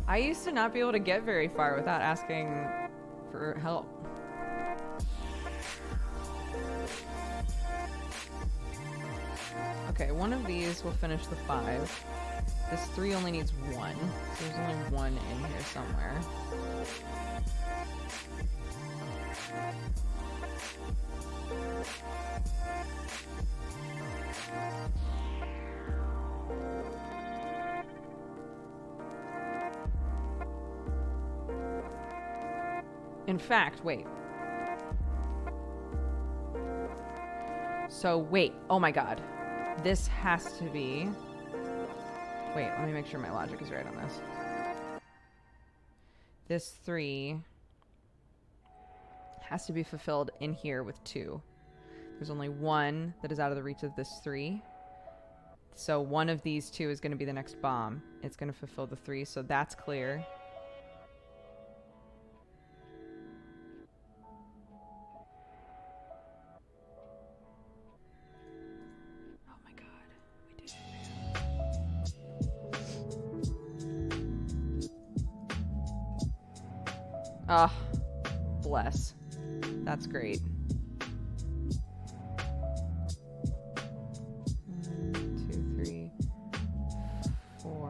I used to not be able to get very far without asking for help. Okay, one of these will finish the 5. This 3 only needs 1. So there's only 1 in here somewhere. In fact, wait. So wait, oh my god. This has to be... Wait, let me make sure my logic is right on this. This 3 has to be fulfilled in here with 2. There's only 1 that is out of the reach of this 3. So one of these 2 is going to be the next bomb. It's going to fulfill the 3, so that's clear. Oh my god, we did it. Ah, bless. That's great. 1, 2, 3, 4.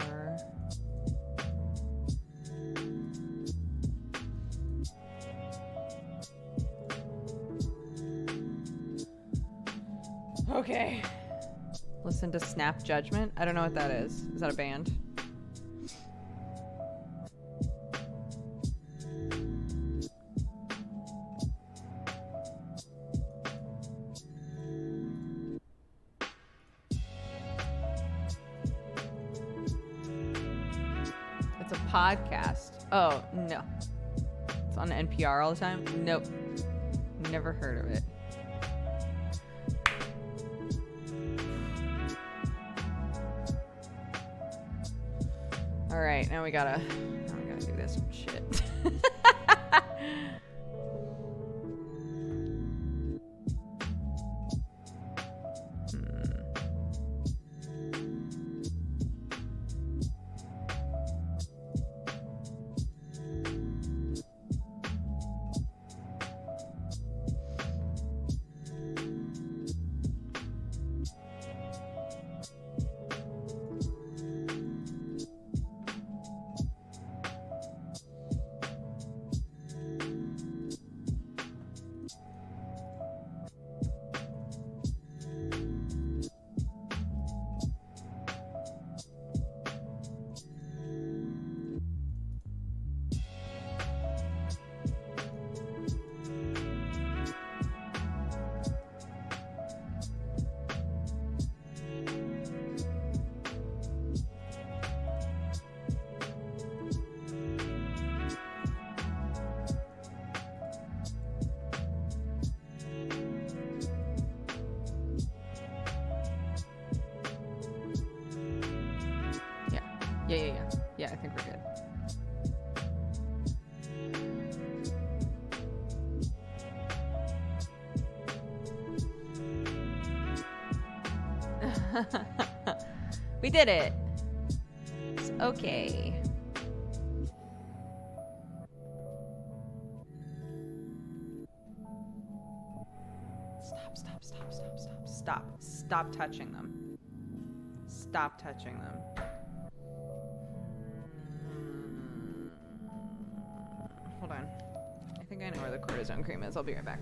Okay. Listen to Snap Judgment. I don't know what that is. Is that a band? It's a podcast. Oh, no. It's on NPR all the time? Nope. Never heard of it. All right, now we gotta do this shit. Yeah, I think we're good. We did it. It's okay. Stop touching them. Stop touching them. Hold on. I think I know where the cortisone cream is. I'll be right back.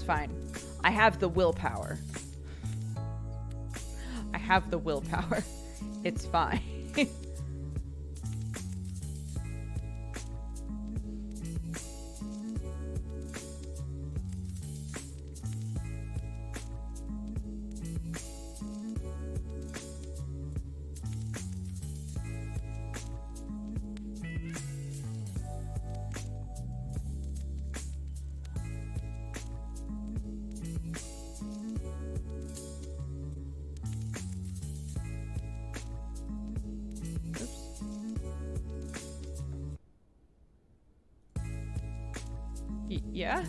Fine. I have the willpower. I have the willpower. It's fine. Yeah?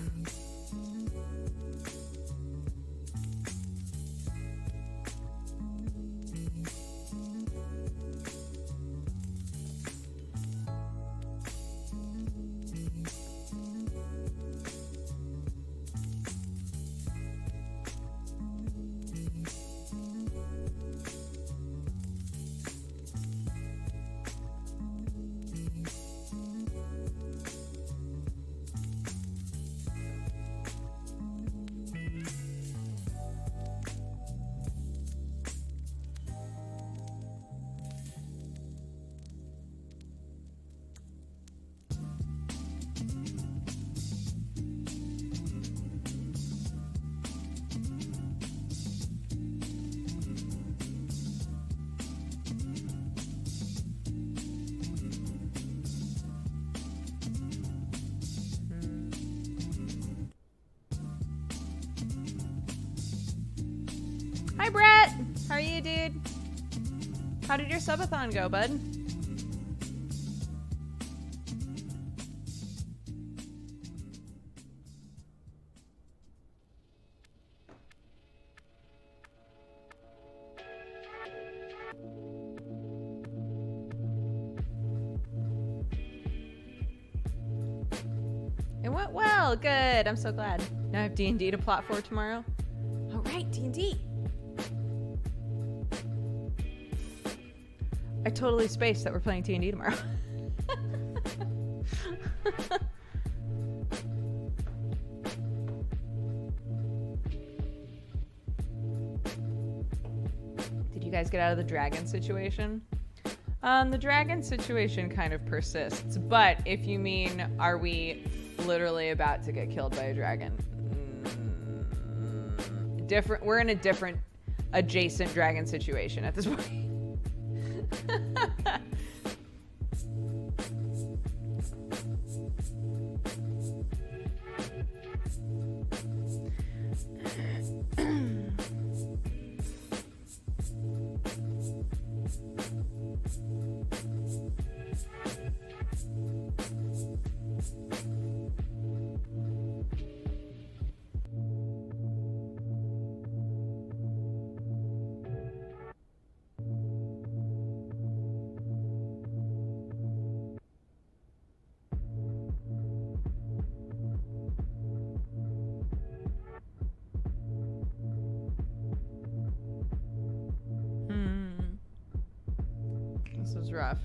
Hi, Brett. How are you, dude? How did your subathon go, bud? It went well. Good. I'm so glad. Now I have D&D to plot for tomorrow. All right, D&D. I totally spaced that we're playing D&D tomorrow. Did you guys get out of the dragon situation? The dragon situation kind of persists, but if you mean, are we literally about to get killed by a dragon? Different. We're in a different adjacent dragon situation at this point. This is rough.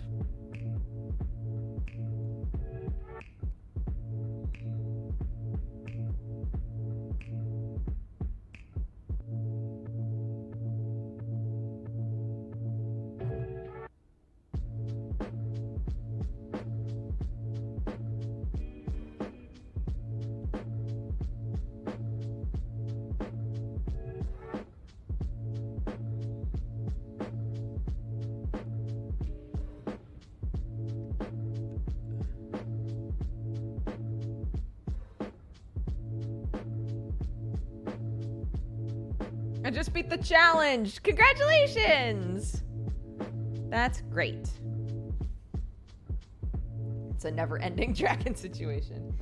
I just beat the challenge. Congratulations. That's great. It's a never-ending dragon situation.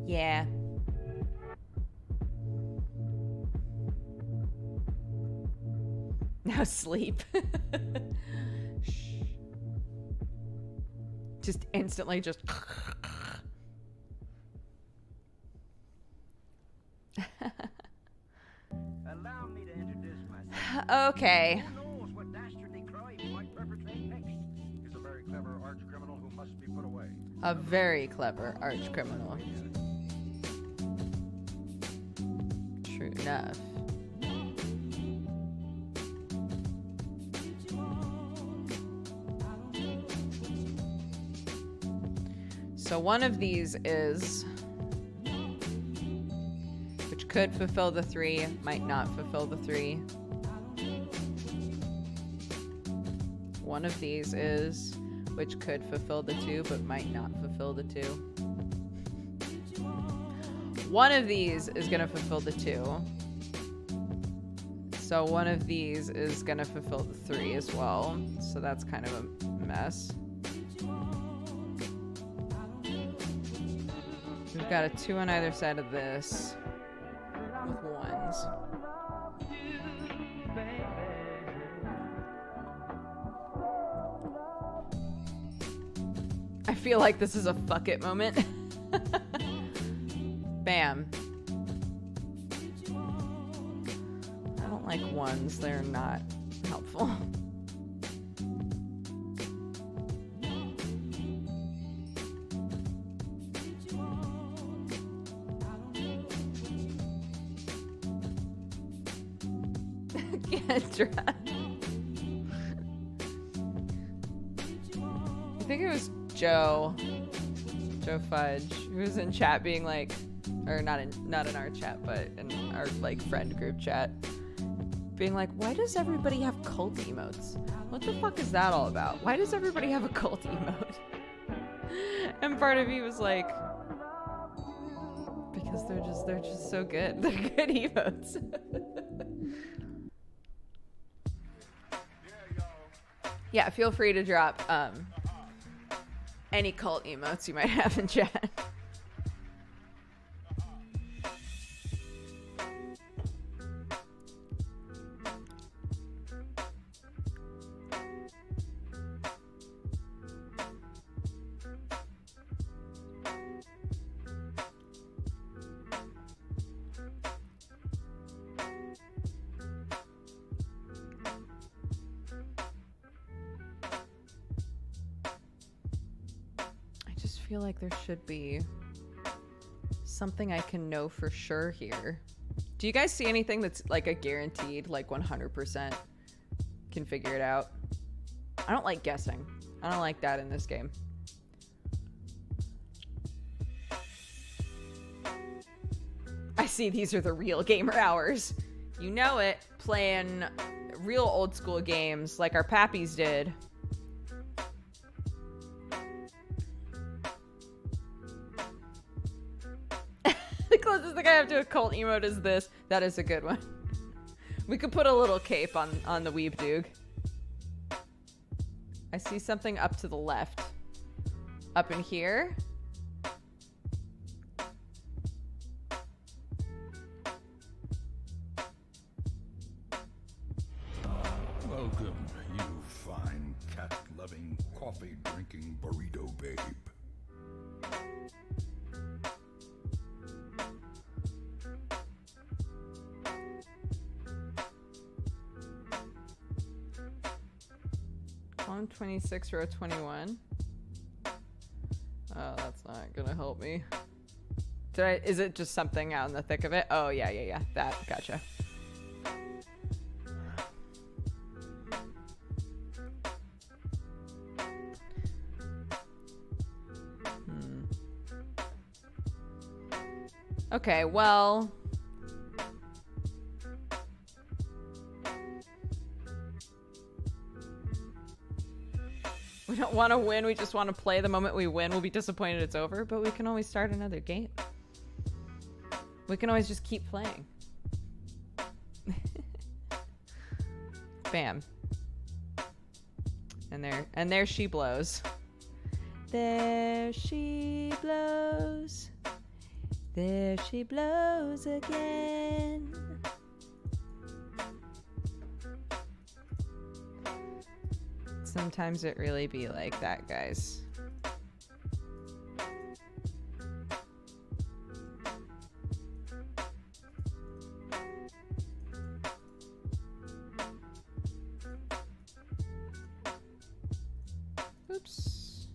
Yeah. Now sleep. Shh. Just instantly just... Allow me to introduce myself. Okay. Who knows what dastardly crime he might perpetrate next? He's a very clever arch criminal who must be put away. A very clever arch criminal. True enough. So one of these is, which could fulfill the 3, might not fulfill the 3. One of these is, which could fulfill the 2, but might not fulfill the 2. One of these is going to fulfill the 2. So one of these is going to fulfill the 3 as well. So that's kind of a mess. We've got a 2 on either side of this with 1s. I feel like this is a fuck it moment. Bam. I don't like 1s. They're not helpful. Kendra. I think it was Joe Fudge, who was in chat being like, or not in our chat, but in our like friend group chat, being like, why does everybody have cult emotes? What the fuck is that all about? Why does everybody have a cult emote? And part of me was like, because they're just so good. They're good emotes. Yeah, feel free to drop any cult emotes you might have in chat. I feel like there should be something I can know for sure here. Do you guys see anything that's like a guaranteed, like 100% can figure it out? I don't like guessing. I don't like that in this game. I see these are the real gamer hours. You know it, playing real old school games like our pappies did. The closest thing I have to a cult emote is this. That is a good one. We could put a little cape on the Weeb Doog. I see something up to the left. Up in here. Welcome, you fine cat-loving, coffee-drinking burrito babe. Column 26, row 21. Oh, that's not gonna help me. Is it just something out in the thick of it? Oh, yeah. That, gotcha. Okay, well... we don't want to win, we just want to play. The moment we win, we'll be disappointed it's over, but we can always start another game. We can always just keep playing. Bam. And there she blows. There she blows. There she blows again. Sometimes it really be like that, guys. Oops.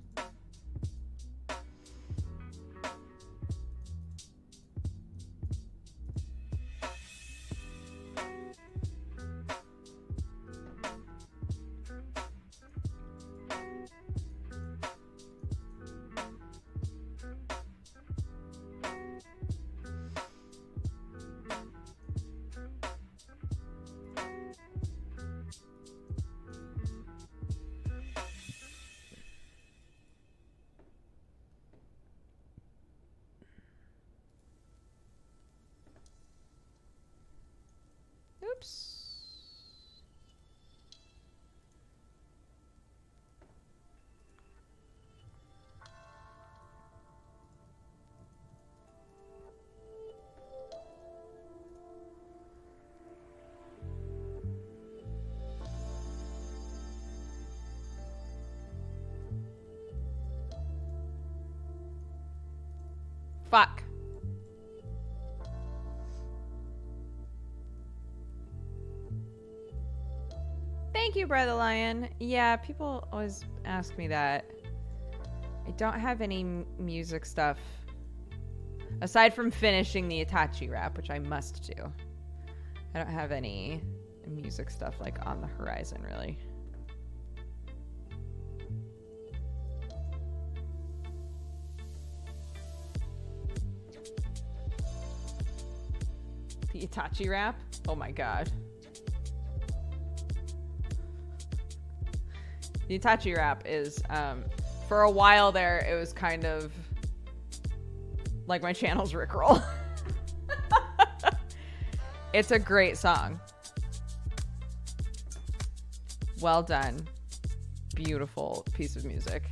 Fuck. Thank you, Brother Lion. Yeah, people always ask me that. I don't have any music stuff. Aside from finishing the Itachi rap, which I must do. I don't have any music stuff like on the horizon, really. The Itachi rap? Oh my god. The Itachi rap is, for a while there, it was kind of like my channel's Rickroll. It's a great song. Well done. Beautiful piece of music.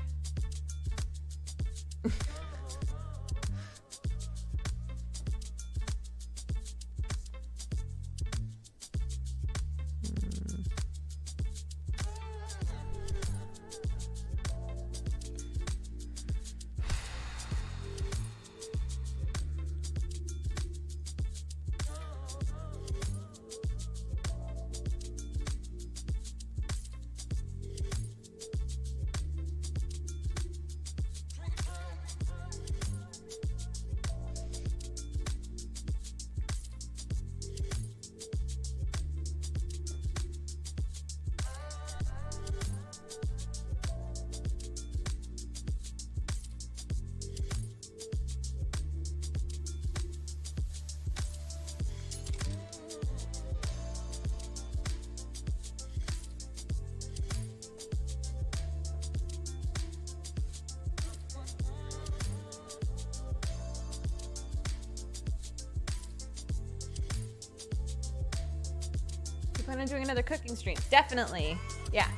Plan on doing another cooking stream? Definitely. Yeah.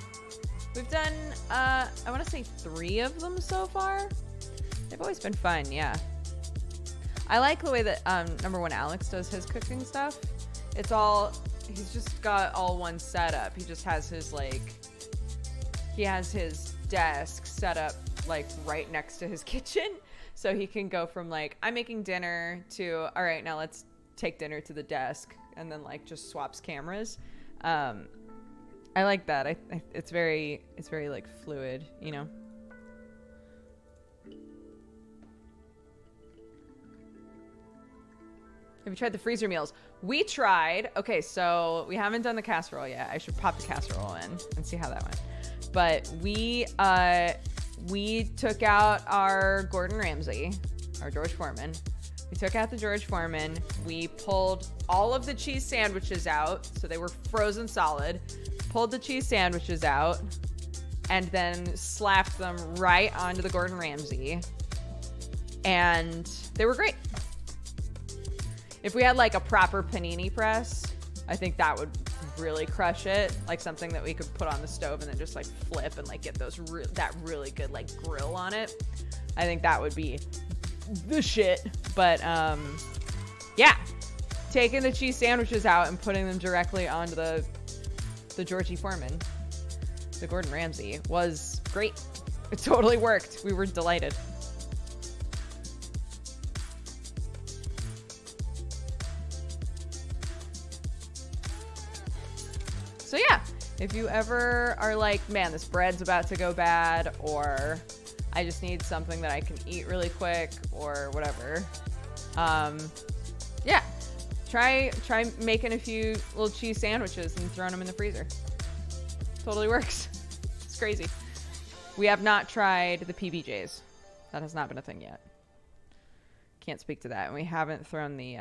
We've done, I want to say 3 of them so far. They've always been fun, yeah. I like the way that, number one, Alex does his cooking stuff. It's all, he's just got all one setup. He just has his, like, he has his desk set up, like, right next to his kitchen. So he can go from, like, I'm making dinner to, all right, now let's take dinner to the desk. And then, like, just swaps cameras. I like that. It's very like fluid, you know. Have you tried the freezer meals? We tried. Okay, so we haven't done the casserole yet. I should pop the casserole in and see how that went. But we took out our Gordon Ramsay, our George Foreman. We took out the George Foreman. We pulled all of the cheese sandwiches out, so they were frozen solid. Pulled the cheese sandwiches out, and then slapped them right onto the Gordon Ramsay. And they were great. If we had like a proper panini press, I think that would really crush it. Like something that we could put on the stove and then just like flip and like get those that really good like grill on it. I think that would be the shit. But yeah, taking the cheese sandwiches out and putting them directly onto the Georgie Foreman, the Gordon Ramsay, was great. It totally worked. We were delighted. So yeah, if you ever are like, man, this bread's about to go bad, or I just need something that I can eat really quick, or whatever, yeah, try making a few little cheese sandwiches and throwing them in the freezer. Totally works. It's crazy. We have not tried the PBJs. That has not been a thing yet. Can't speak to that. And we haven't thrown the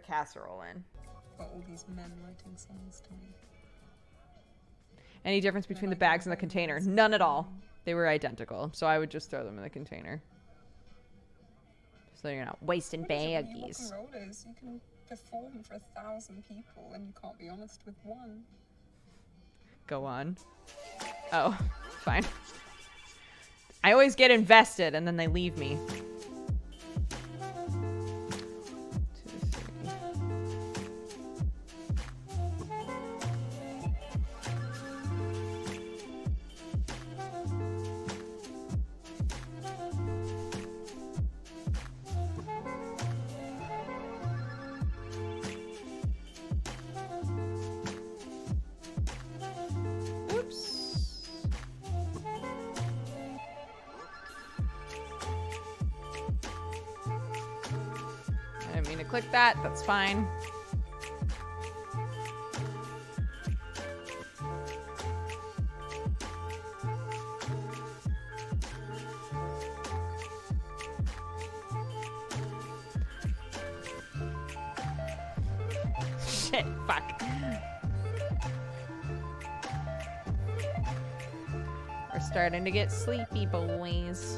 casserole in. Got all these men writing songs to me. Any difference between the bags and the container? None at all. They were identical, so I would just throw them in the container. So you're not wasting baggies. Rock and rollers, you can perform for 1,000 people and you can't be honest with one. Go on. Oh, fine. I always get invested and then they leave me. 2, 3. mean to click that. That's fine. Shit, fuck. We're starting to get sleepy, boys.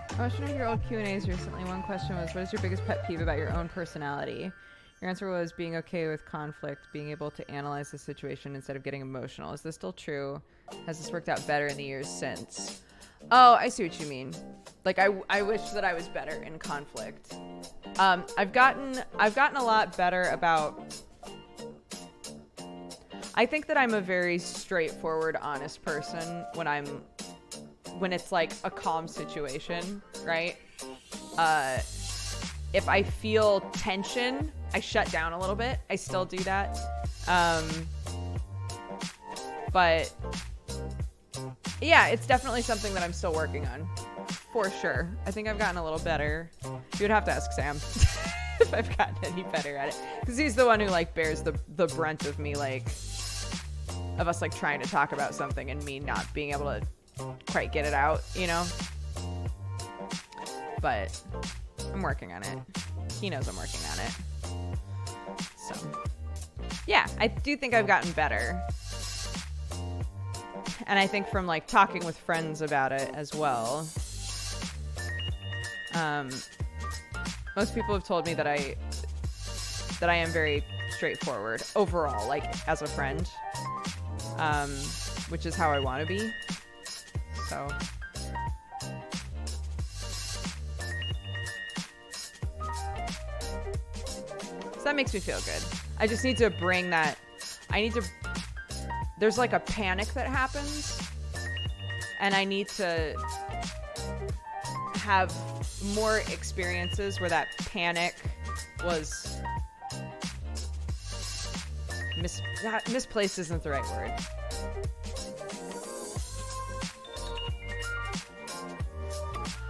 I watched one of your old Q&As recently. One question was, what is your biggest pet peeve about your own personality? Your answer was being okay with conflict, being able to analyze the situation instead of getting emotional. Is this still true? Has this worked out better in the years since? Oh, I see what you mean. Like, I wish that I was better in conflict. I've gotten a lot better about... I think that I'm a very straightforward, honest person when it's like a calm situation, right? If I feel tension, I shut down a little bit. I still do that. But yeah, it's definitely something that I'm still working on, for sure. I think I've gotten a little better. You would have to ask Sam if I've gotten any better at it, because he's the one who like bears the brunt of me, like, of us like trying to talk about something and me not being able to quite get it out, you know? But I'm working on it. He knows I'm working on it. So yeah, I do think I've gotten better. And I think from like talking with friends about it as well, most people have told me that I am very straightforward overall, like as a friend, which is how I want to be. So that makes me feel good. I just need to bring that. There's like a panic that happens, and I need to have more experiences where that panic was misplaced isn't the right word.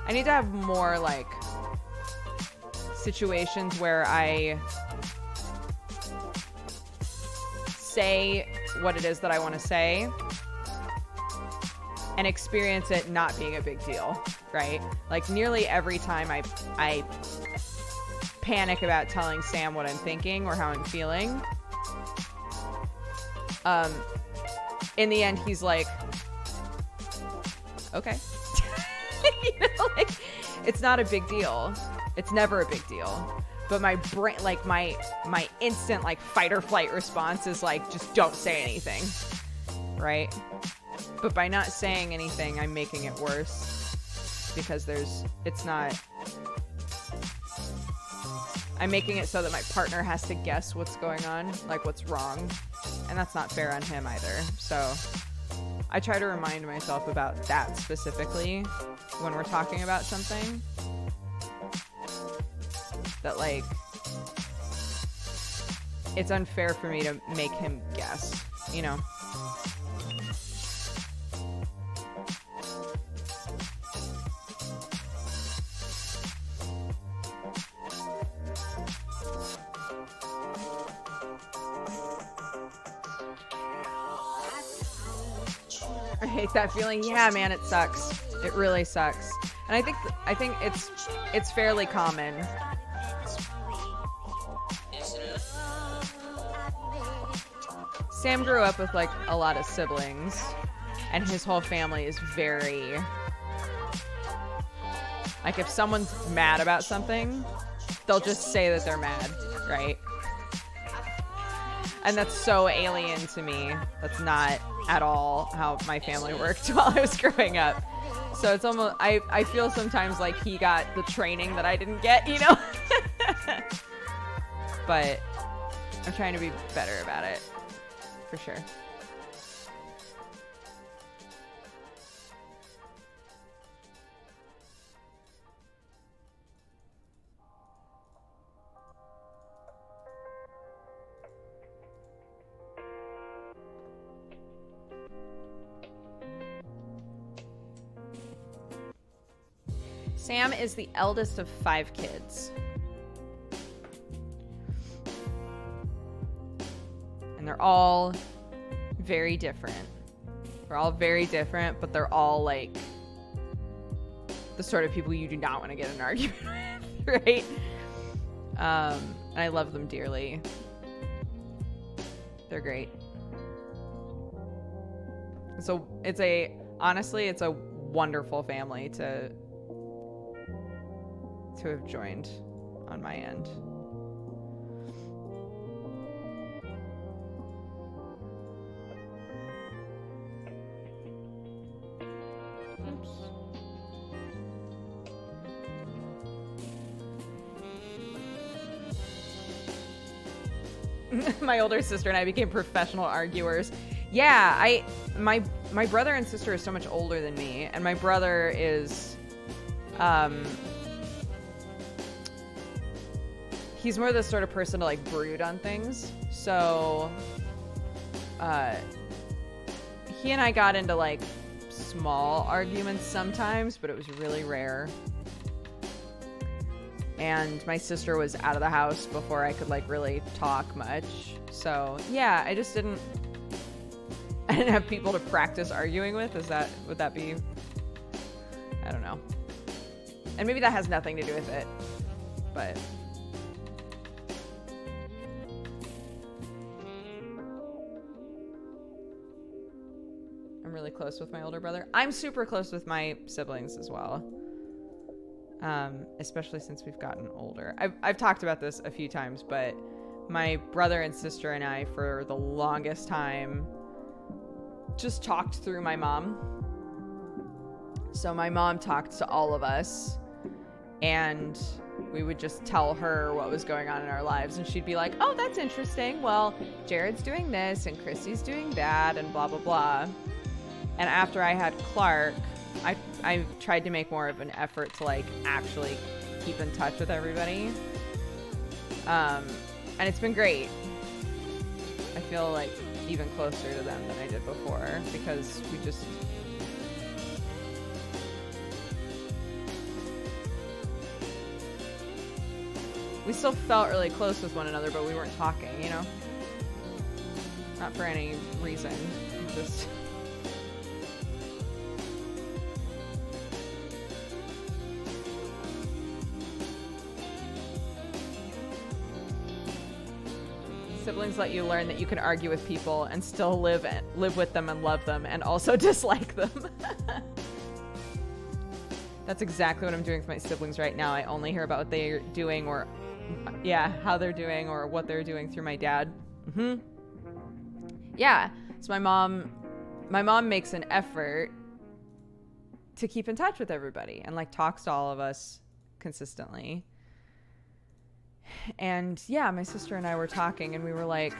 I need to have more like situations where I say what it is that I want to say and experience it not being a big deal, right? Like nearly every time I panic about telling Sam what I'm thinking or how I'm feeling, in the end he's like, okay. You know, like, it's not a big deal. It's never a big deal. But my brain, like my instant like fight or flight response is like, just don't say anything, right? But by not saying anything, I'm making it worse because I'm making it so that my partner has to guess what's going on, like what's wrong, and that's not fair on him either. So I try to remind myself about that specifically when we're talking about something, that like it's unfair for me to make him guess, you know? I hate that feeling. Yeah, man, it sucks. It really sucks. And I think it's fairly common. Sam grew up with like a lot of siblings, and his whole family is very like, if someone's mad about something, they'll just say that they're mad, right? And that's so alien to me. That's not at all how my family worked while I was growing up. So it's almost, I feel sometimes like he got the training that I didn't get, you know? But I'm trying to be better about it, for sure. Sam is the eldest of 5 kids. And they're all very different. They're all very different, but they're all like the sort of people you do not want to get in an argument with, right? And I love them dearly. They're great. So honestly, it's a wonderful family to have joined on my end. My older sister and I became professional arguers. Yeah, my brother and sister are so much older than me, and my brother is he's more the sort of person to like brood on things. So he and I got into like small arguments sometimes, but it was really rare. And my sister was out of the house before I could like really talk much. So yeah, I didn't have people to practice arguing with. Would that be? I don't know. And maybe that has nothing to do with it, but I'm really close with my older brother. I'm super close with my siblings as well. Especially since we've gotten older. I've talked about this a few times, but my brother and sister and I, for the longest time, just talked through my mom. So my mom talked to all of us, and we would just tell her what was going on in our lives, and she'd be like, oh, that's interesting. Well, Jared's doing this, and Chrissy's doing that, and blah, blah, blah. And after I had Clark, I tried to make more of an effort to like actually keep in touch with everybody. And it's been great. I feel like even closer to them than I did before, because we still felt really close with one another, but we weren't talking, you know? Not for any reason. Just siblings let you learn that you can argue with people and still live with them and love them and also dislike them. That's exactly what I'm doing with my siblings right now. I only hear about what they're doing or how they're doing or what they're doing through my dad. Yeah. So my mom makes an effort to keep in touch with everybody and like talks to all of us consistently. And yeah, my sister and I were talking, and we were like,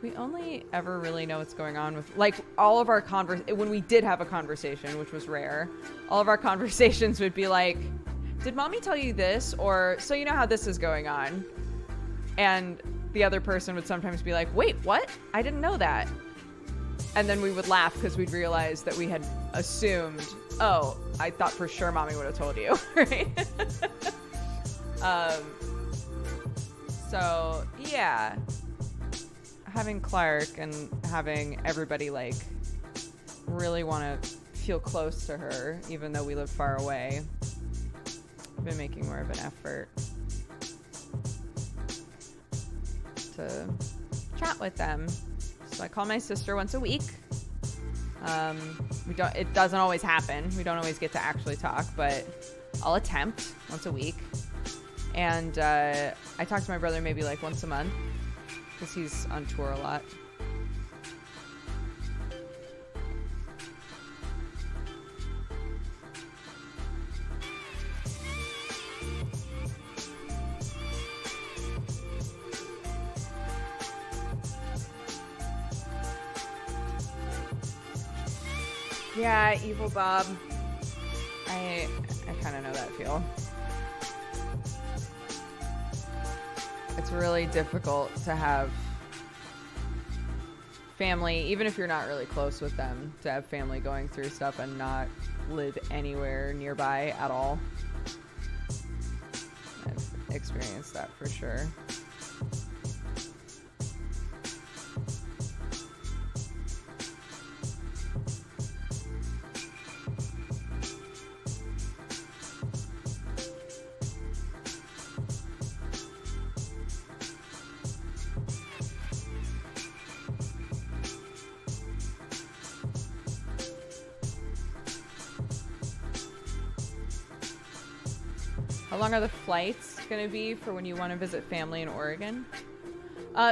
we only ever really know what's going on with like all of our when we did have a conversation, which was rare, all of our conversations would be like, did mommy tell you this? Or so you know how this is going on? And the other person would sometimes be like, wait, what? I didn't know that. And then we would laugh because we'd realize that we had assumed, oh, I thought for sure mommy would have told you, right? So yeah, having Clark and having everybody like really want to feel close to her, even though we live far away. I've been making more of an effort to chat with them. So I call my sister once a week. It doesn't always happen. We don't always get to actually talk, but I'll attempt once a week. And I talk to my brother maybe like once a month because he's on tour a lot. Yeah, Evil Bob. I kind of know that feel. It's really difficult to have family, even if you're not really close with them, to have family going through stuff and not live anywhere nearby at all. I've experienced that for sure. How long are the flights going to be for when you want to visit family in Oregon?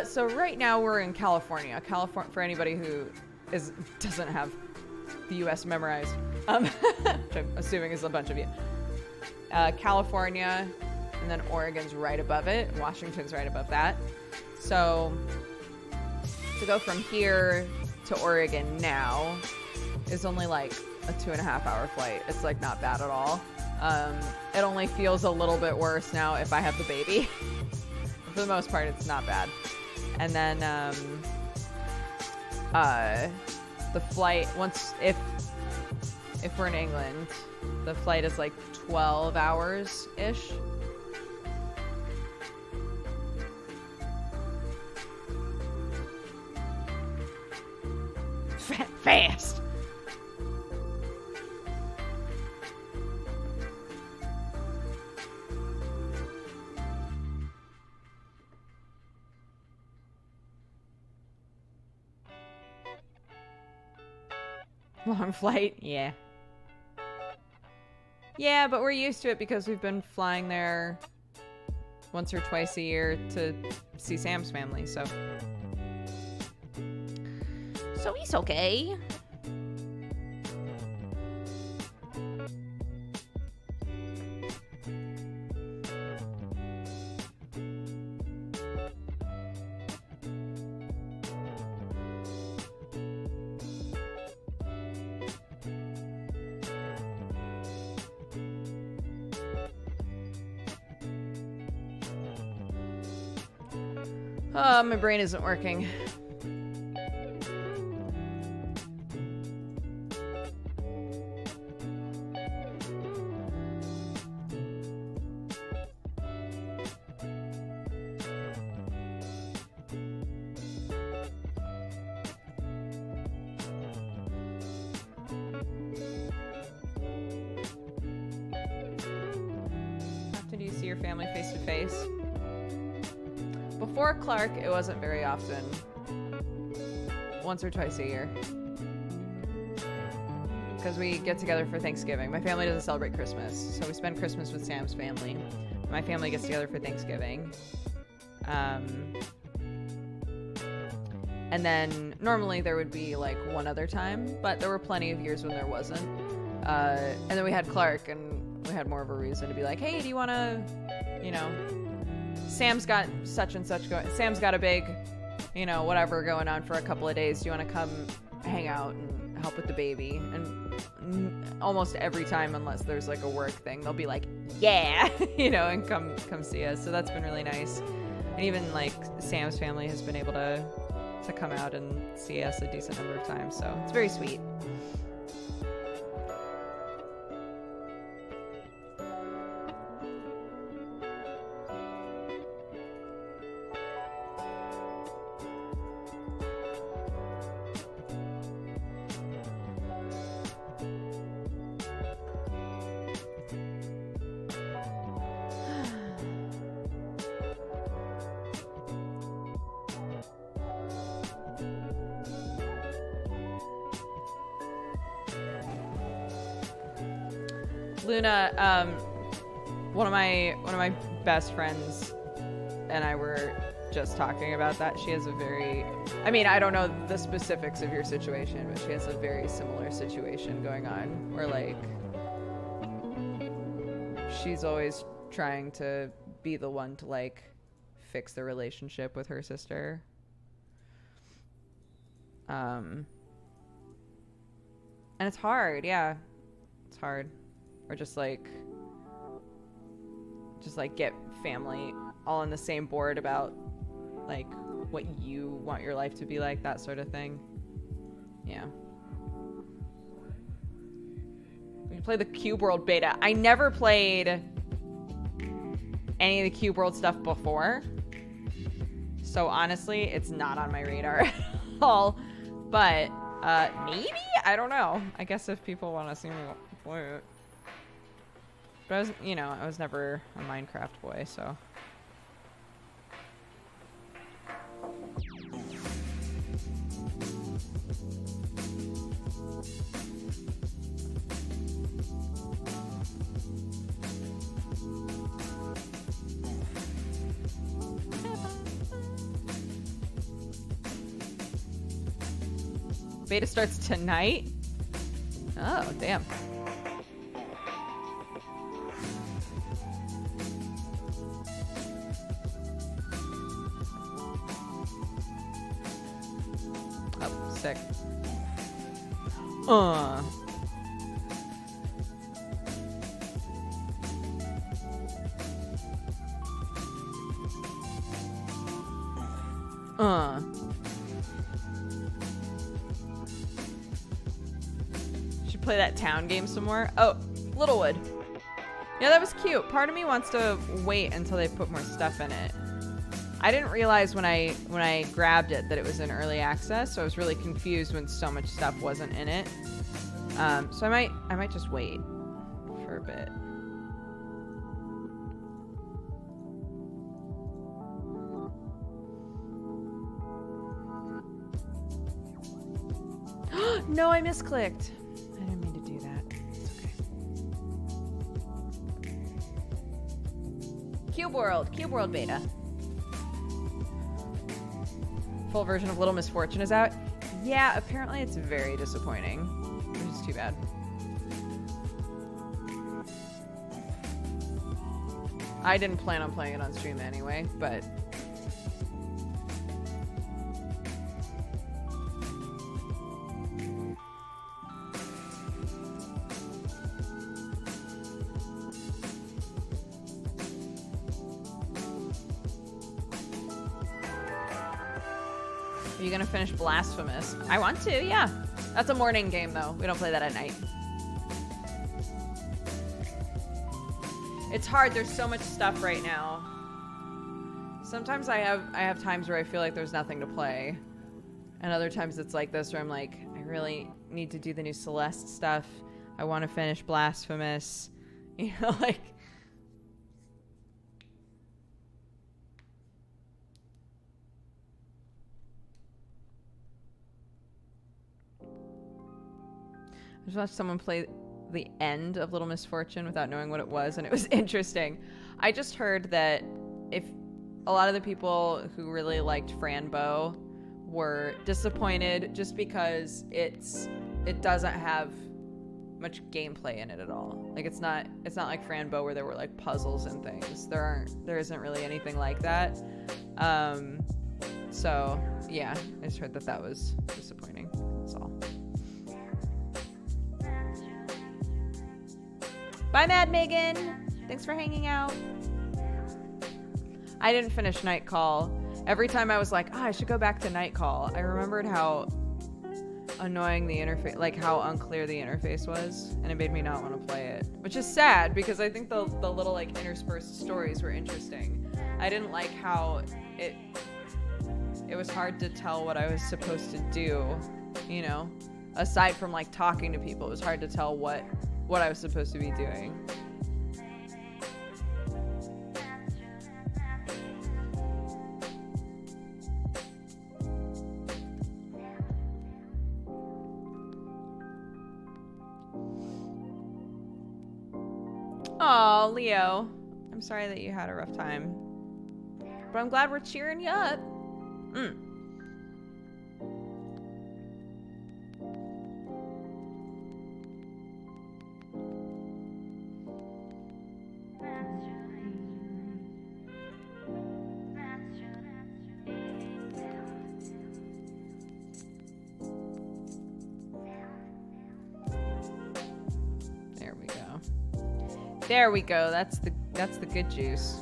So right now we're in California. California, for anybody who doesn't have the U.S. memorized, which I'm assuming is a bunch of you. California, and then Oregon's right above it. Washington's right above that. So to go from here to Oregon now is only like a 2.5-hour flight. It's like not bad at all. It only feels a little bit worse now if I have the baby. For the most part, it's not bad. And then the flight, if we're in England, the flight is like 12 hours ish. Fast. Long flight, yeah. Yeah, but we're used to it because we've been flying there once or twice a year to see Sam's family, so he's okay. Oh, my brain isn't working. Often do you see your family face to face? Before Clark, it wasn't very often. Once or twice a year. Because we get together for Thanksgiving. My family doesn't celebrate Christmas, so we spend Christmas with Sam's family. My family gets together for Thanksgiving. And then normally there would be like one other time, but there were plenty of years when there wasn't. And then we had Clark, and we had more of a reason to be like, hey, do you want to, Sam's got such and such going. Sam's got a big, whatever going on for a couple of days. Do you want to come hang out and help with the baby? And almost every time, unless there's like a work thing, they'll be like, yeah, and come see us. So that's been really nice. And even like Sam's family has been able to come out and see us a decent number of times. So it's very sweet. Luna, one of my best friends and I were just talking about that. She has a very, I mean, I don't know the specifics of your situation, but she has a very similar situation going on where like she's always trying to be the one to like fix the relationship with her sister. And it's hard, yeah. It's hard. Or just like get family all on the same board about like what you want your life to be like, that sort of thing. Yeah. We play the Cube World beta. I never played any of the Cube World stuff before. So honestly, it's not on my radar at all. But maybe? I don't know. I guess if people want to see me play it. But I was, you know, I was never a Minecraft boy, so. Beta starts tonight? Oh, damn. Oh, sick. Should play that town game some more. Oh, Littlewood. Yeah, that was cute. Part of me wants to wait until they put more stuff in it. I didn't realize when I grabbed it that it was in early access, so I was really confused when so much stuff wasn't in it. So I might just wait for a bit. No, I misclicked. I didn't mean to do that. It's okay. Cube World beta. Full version of Little Misfortune is out. Yeah, apparently it's very disappointing, which is too bad. I didn't plan on playing it on stream anyway, but are you gonna finish Blasphemous? I want to, yeah. That's a morning game though. We don't play that at night. It's hard. There's so much stuff right now. Sometimes I have times where I feel like there's nothing to play. And other times it's like this where I'm like, I really need to do the new Celeste stuff. I want to finish Blasphemous. You know, like I just watched someone play the end of Little Misfortune without knowing what it was, and it was interesting. I just heard that if a lot of the people who really liked Franbo were disappointed just because it doesn't have much gameplay in it at all. Like it's not like Franbo where there were like puzzles and things. There isn't really anything like that. So yeah, I just heard that was disappointing. That's all. Bye, Mad Megan. Thanks for hanging out. I didn't finish Night Call. Every time I was like, I should go back to Night Call, I remembered how annoying the interface, like how unclear the interface was, and it made me not want to play it. Which is sad because I think the little like interspersed stories were interesting. I didn't like how it was hard to tell what I was supposed to do, you know? Aside from like talking to people, it was hard to tell what I was supposed to be doing. Oh, Leo. I'm sorry that you had a rough time. But I'm glad we're cheering you up. Mm. There we go. There we go. That's the good juice.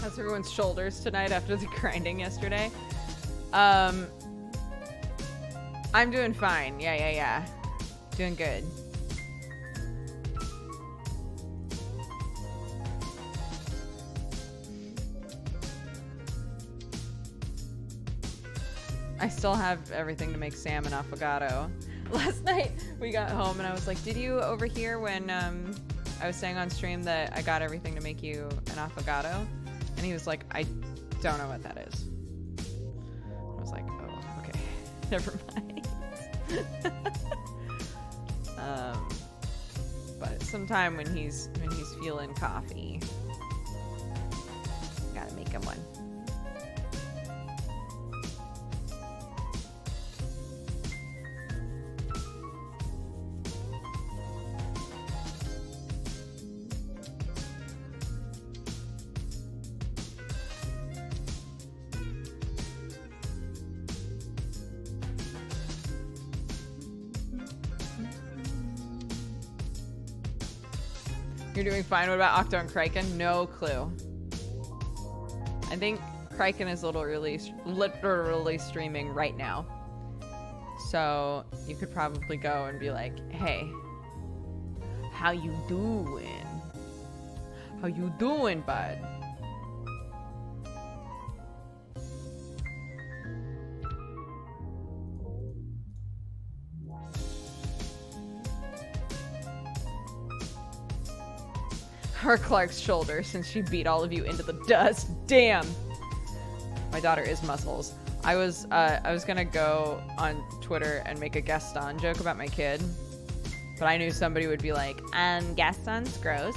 How's everyone's shoulders tonight after the grinding yesterday? I'm doing fine. Yeah. Doing good. I still have everything to make salmon affogato. Last night we got home and I was like, did you overhear when I was saying on stream that I got everything to make you an affogato? And he was like, I don't know what that is. I was like, oh, okay. Never mind. But sometime when he's feeling coffee, gotta make him one. You're doing fine. What about Octo and Kraken? No clue. I think Kraken is literally streaming right now. So you could probably go and be like, hey, how you doing? How you doing, bud? Her Clark's shoulder since she beat all of you into the dust. Damn. My daughter is muscles. I was gonna go on Twitter and make a Gaston joke about my kid, but I knew somebody would be like, Gaston's gross.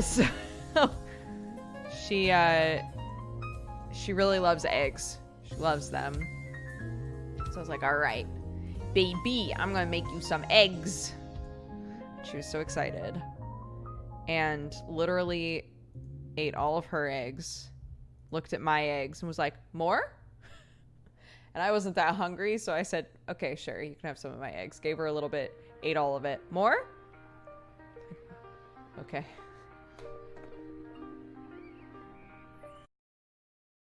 So she really loves eggs. She loves them. So I was like, all right, baby, I'm gonna make you some eggs. She was so excited. And literally ate all of her eggs, looked at my eggs, and was like, more? And I wasn't that hungry, so I said, okay, sure, you can have some of my eggs. Gave her a little bit, ate all of it. More? Okay.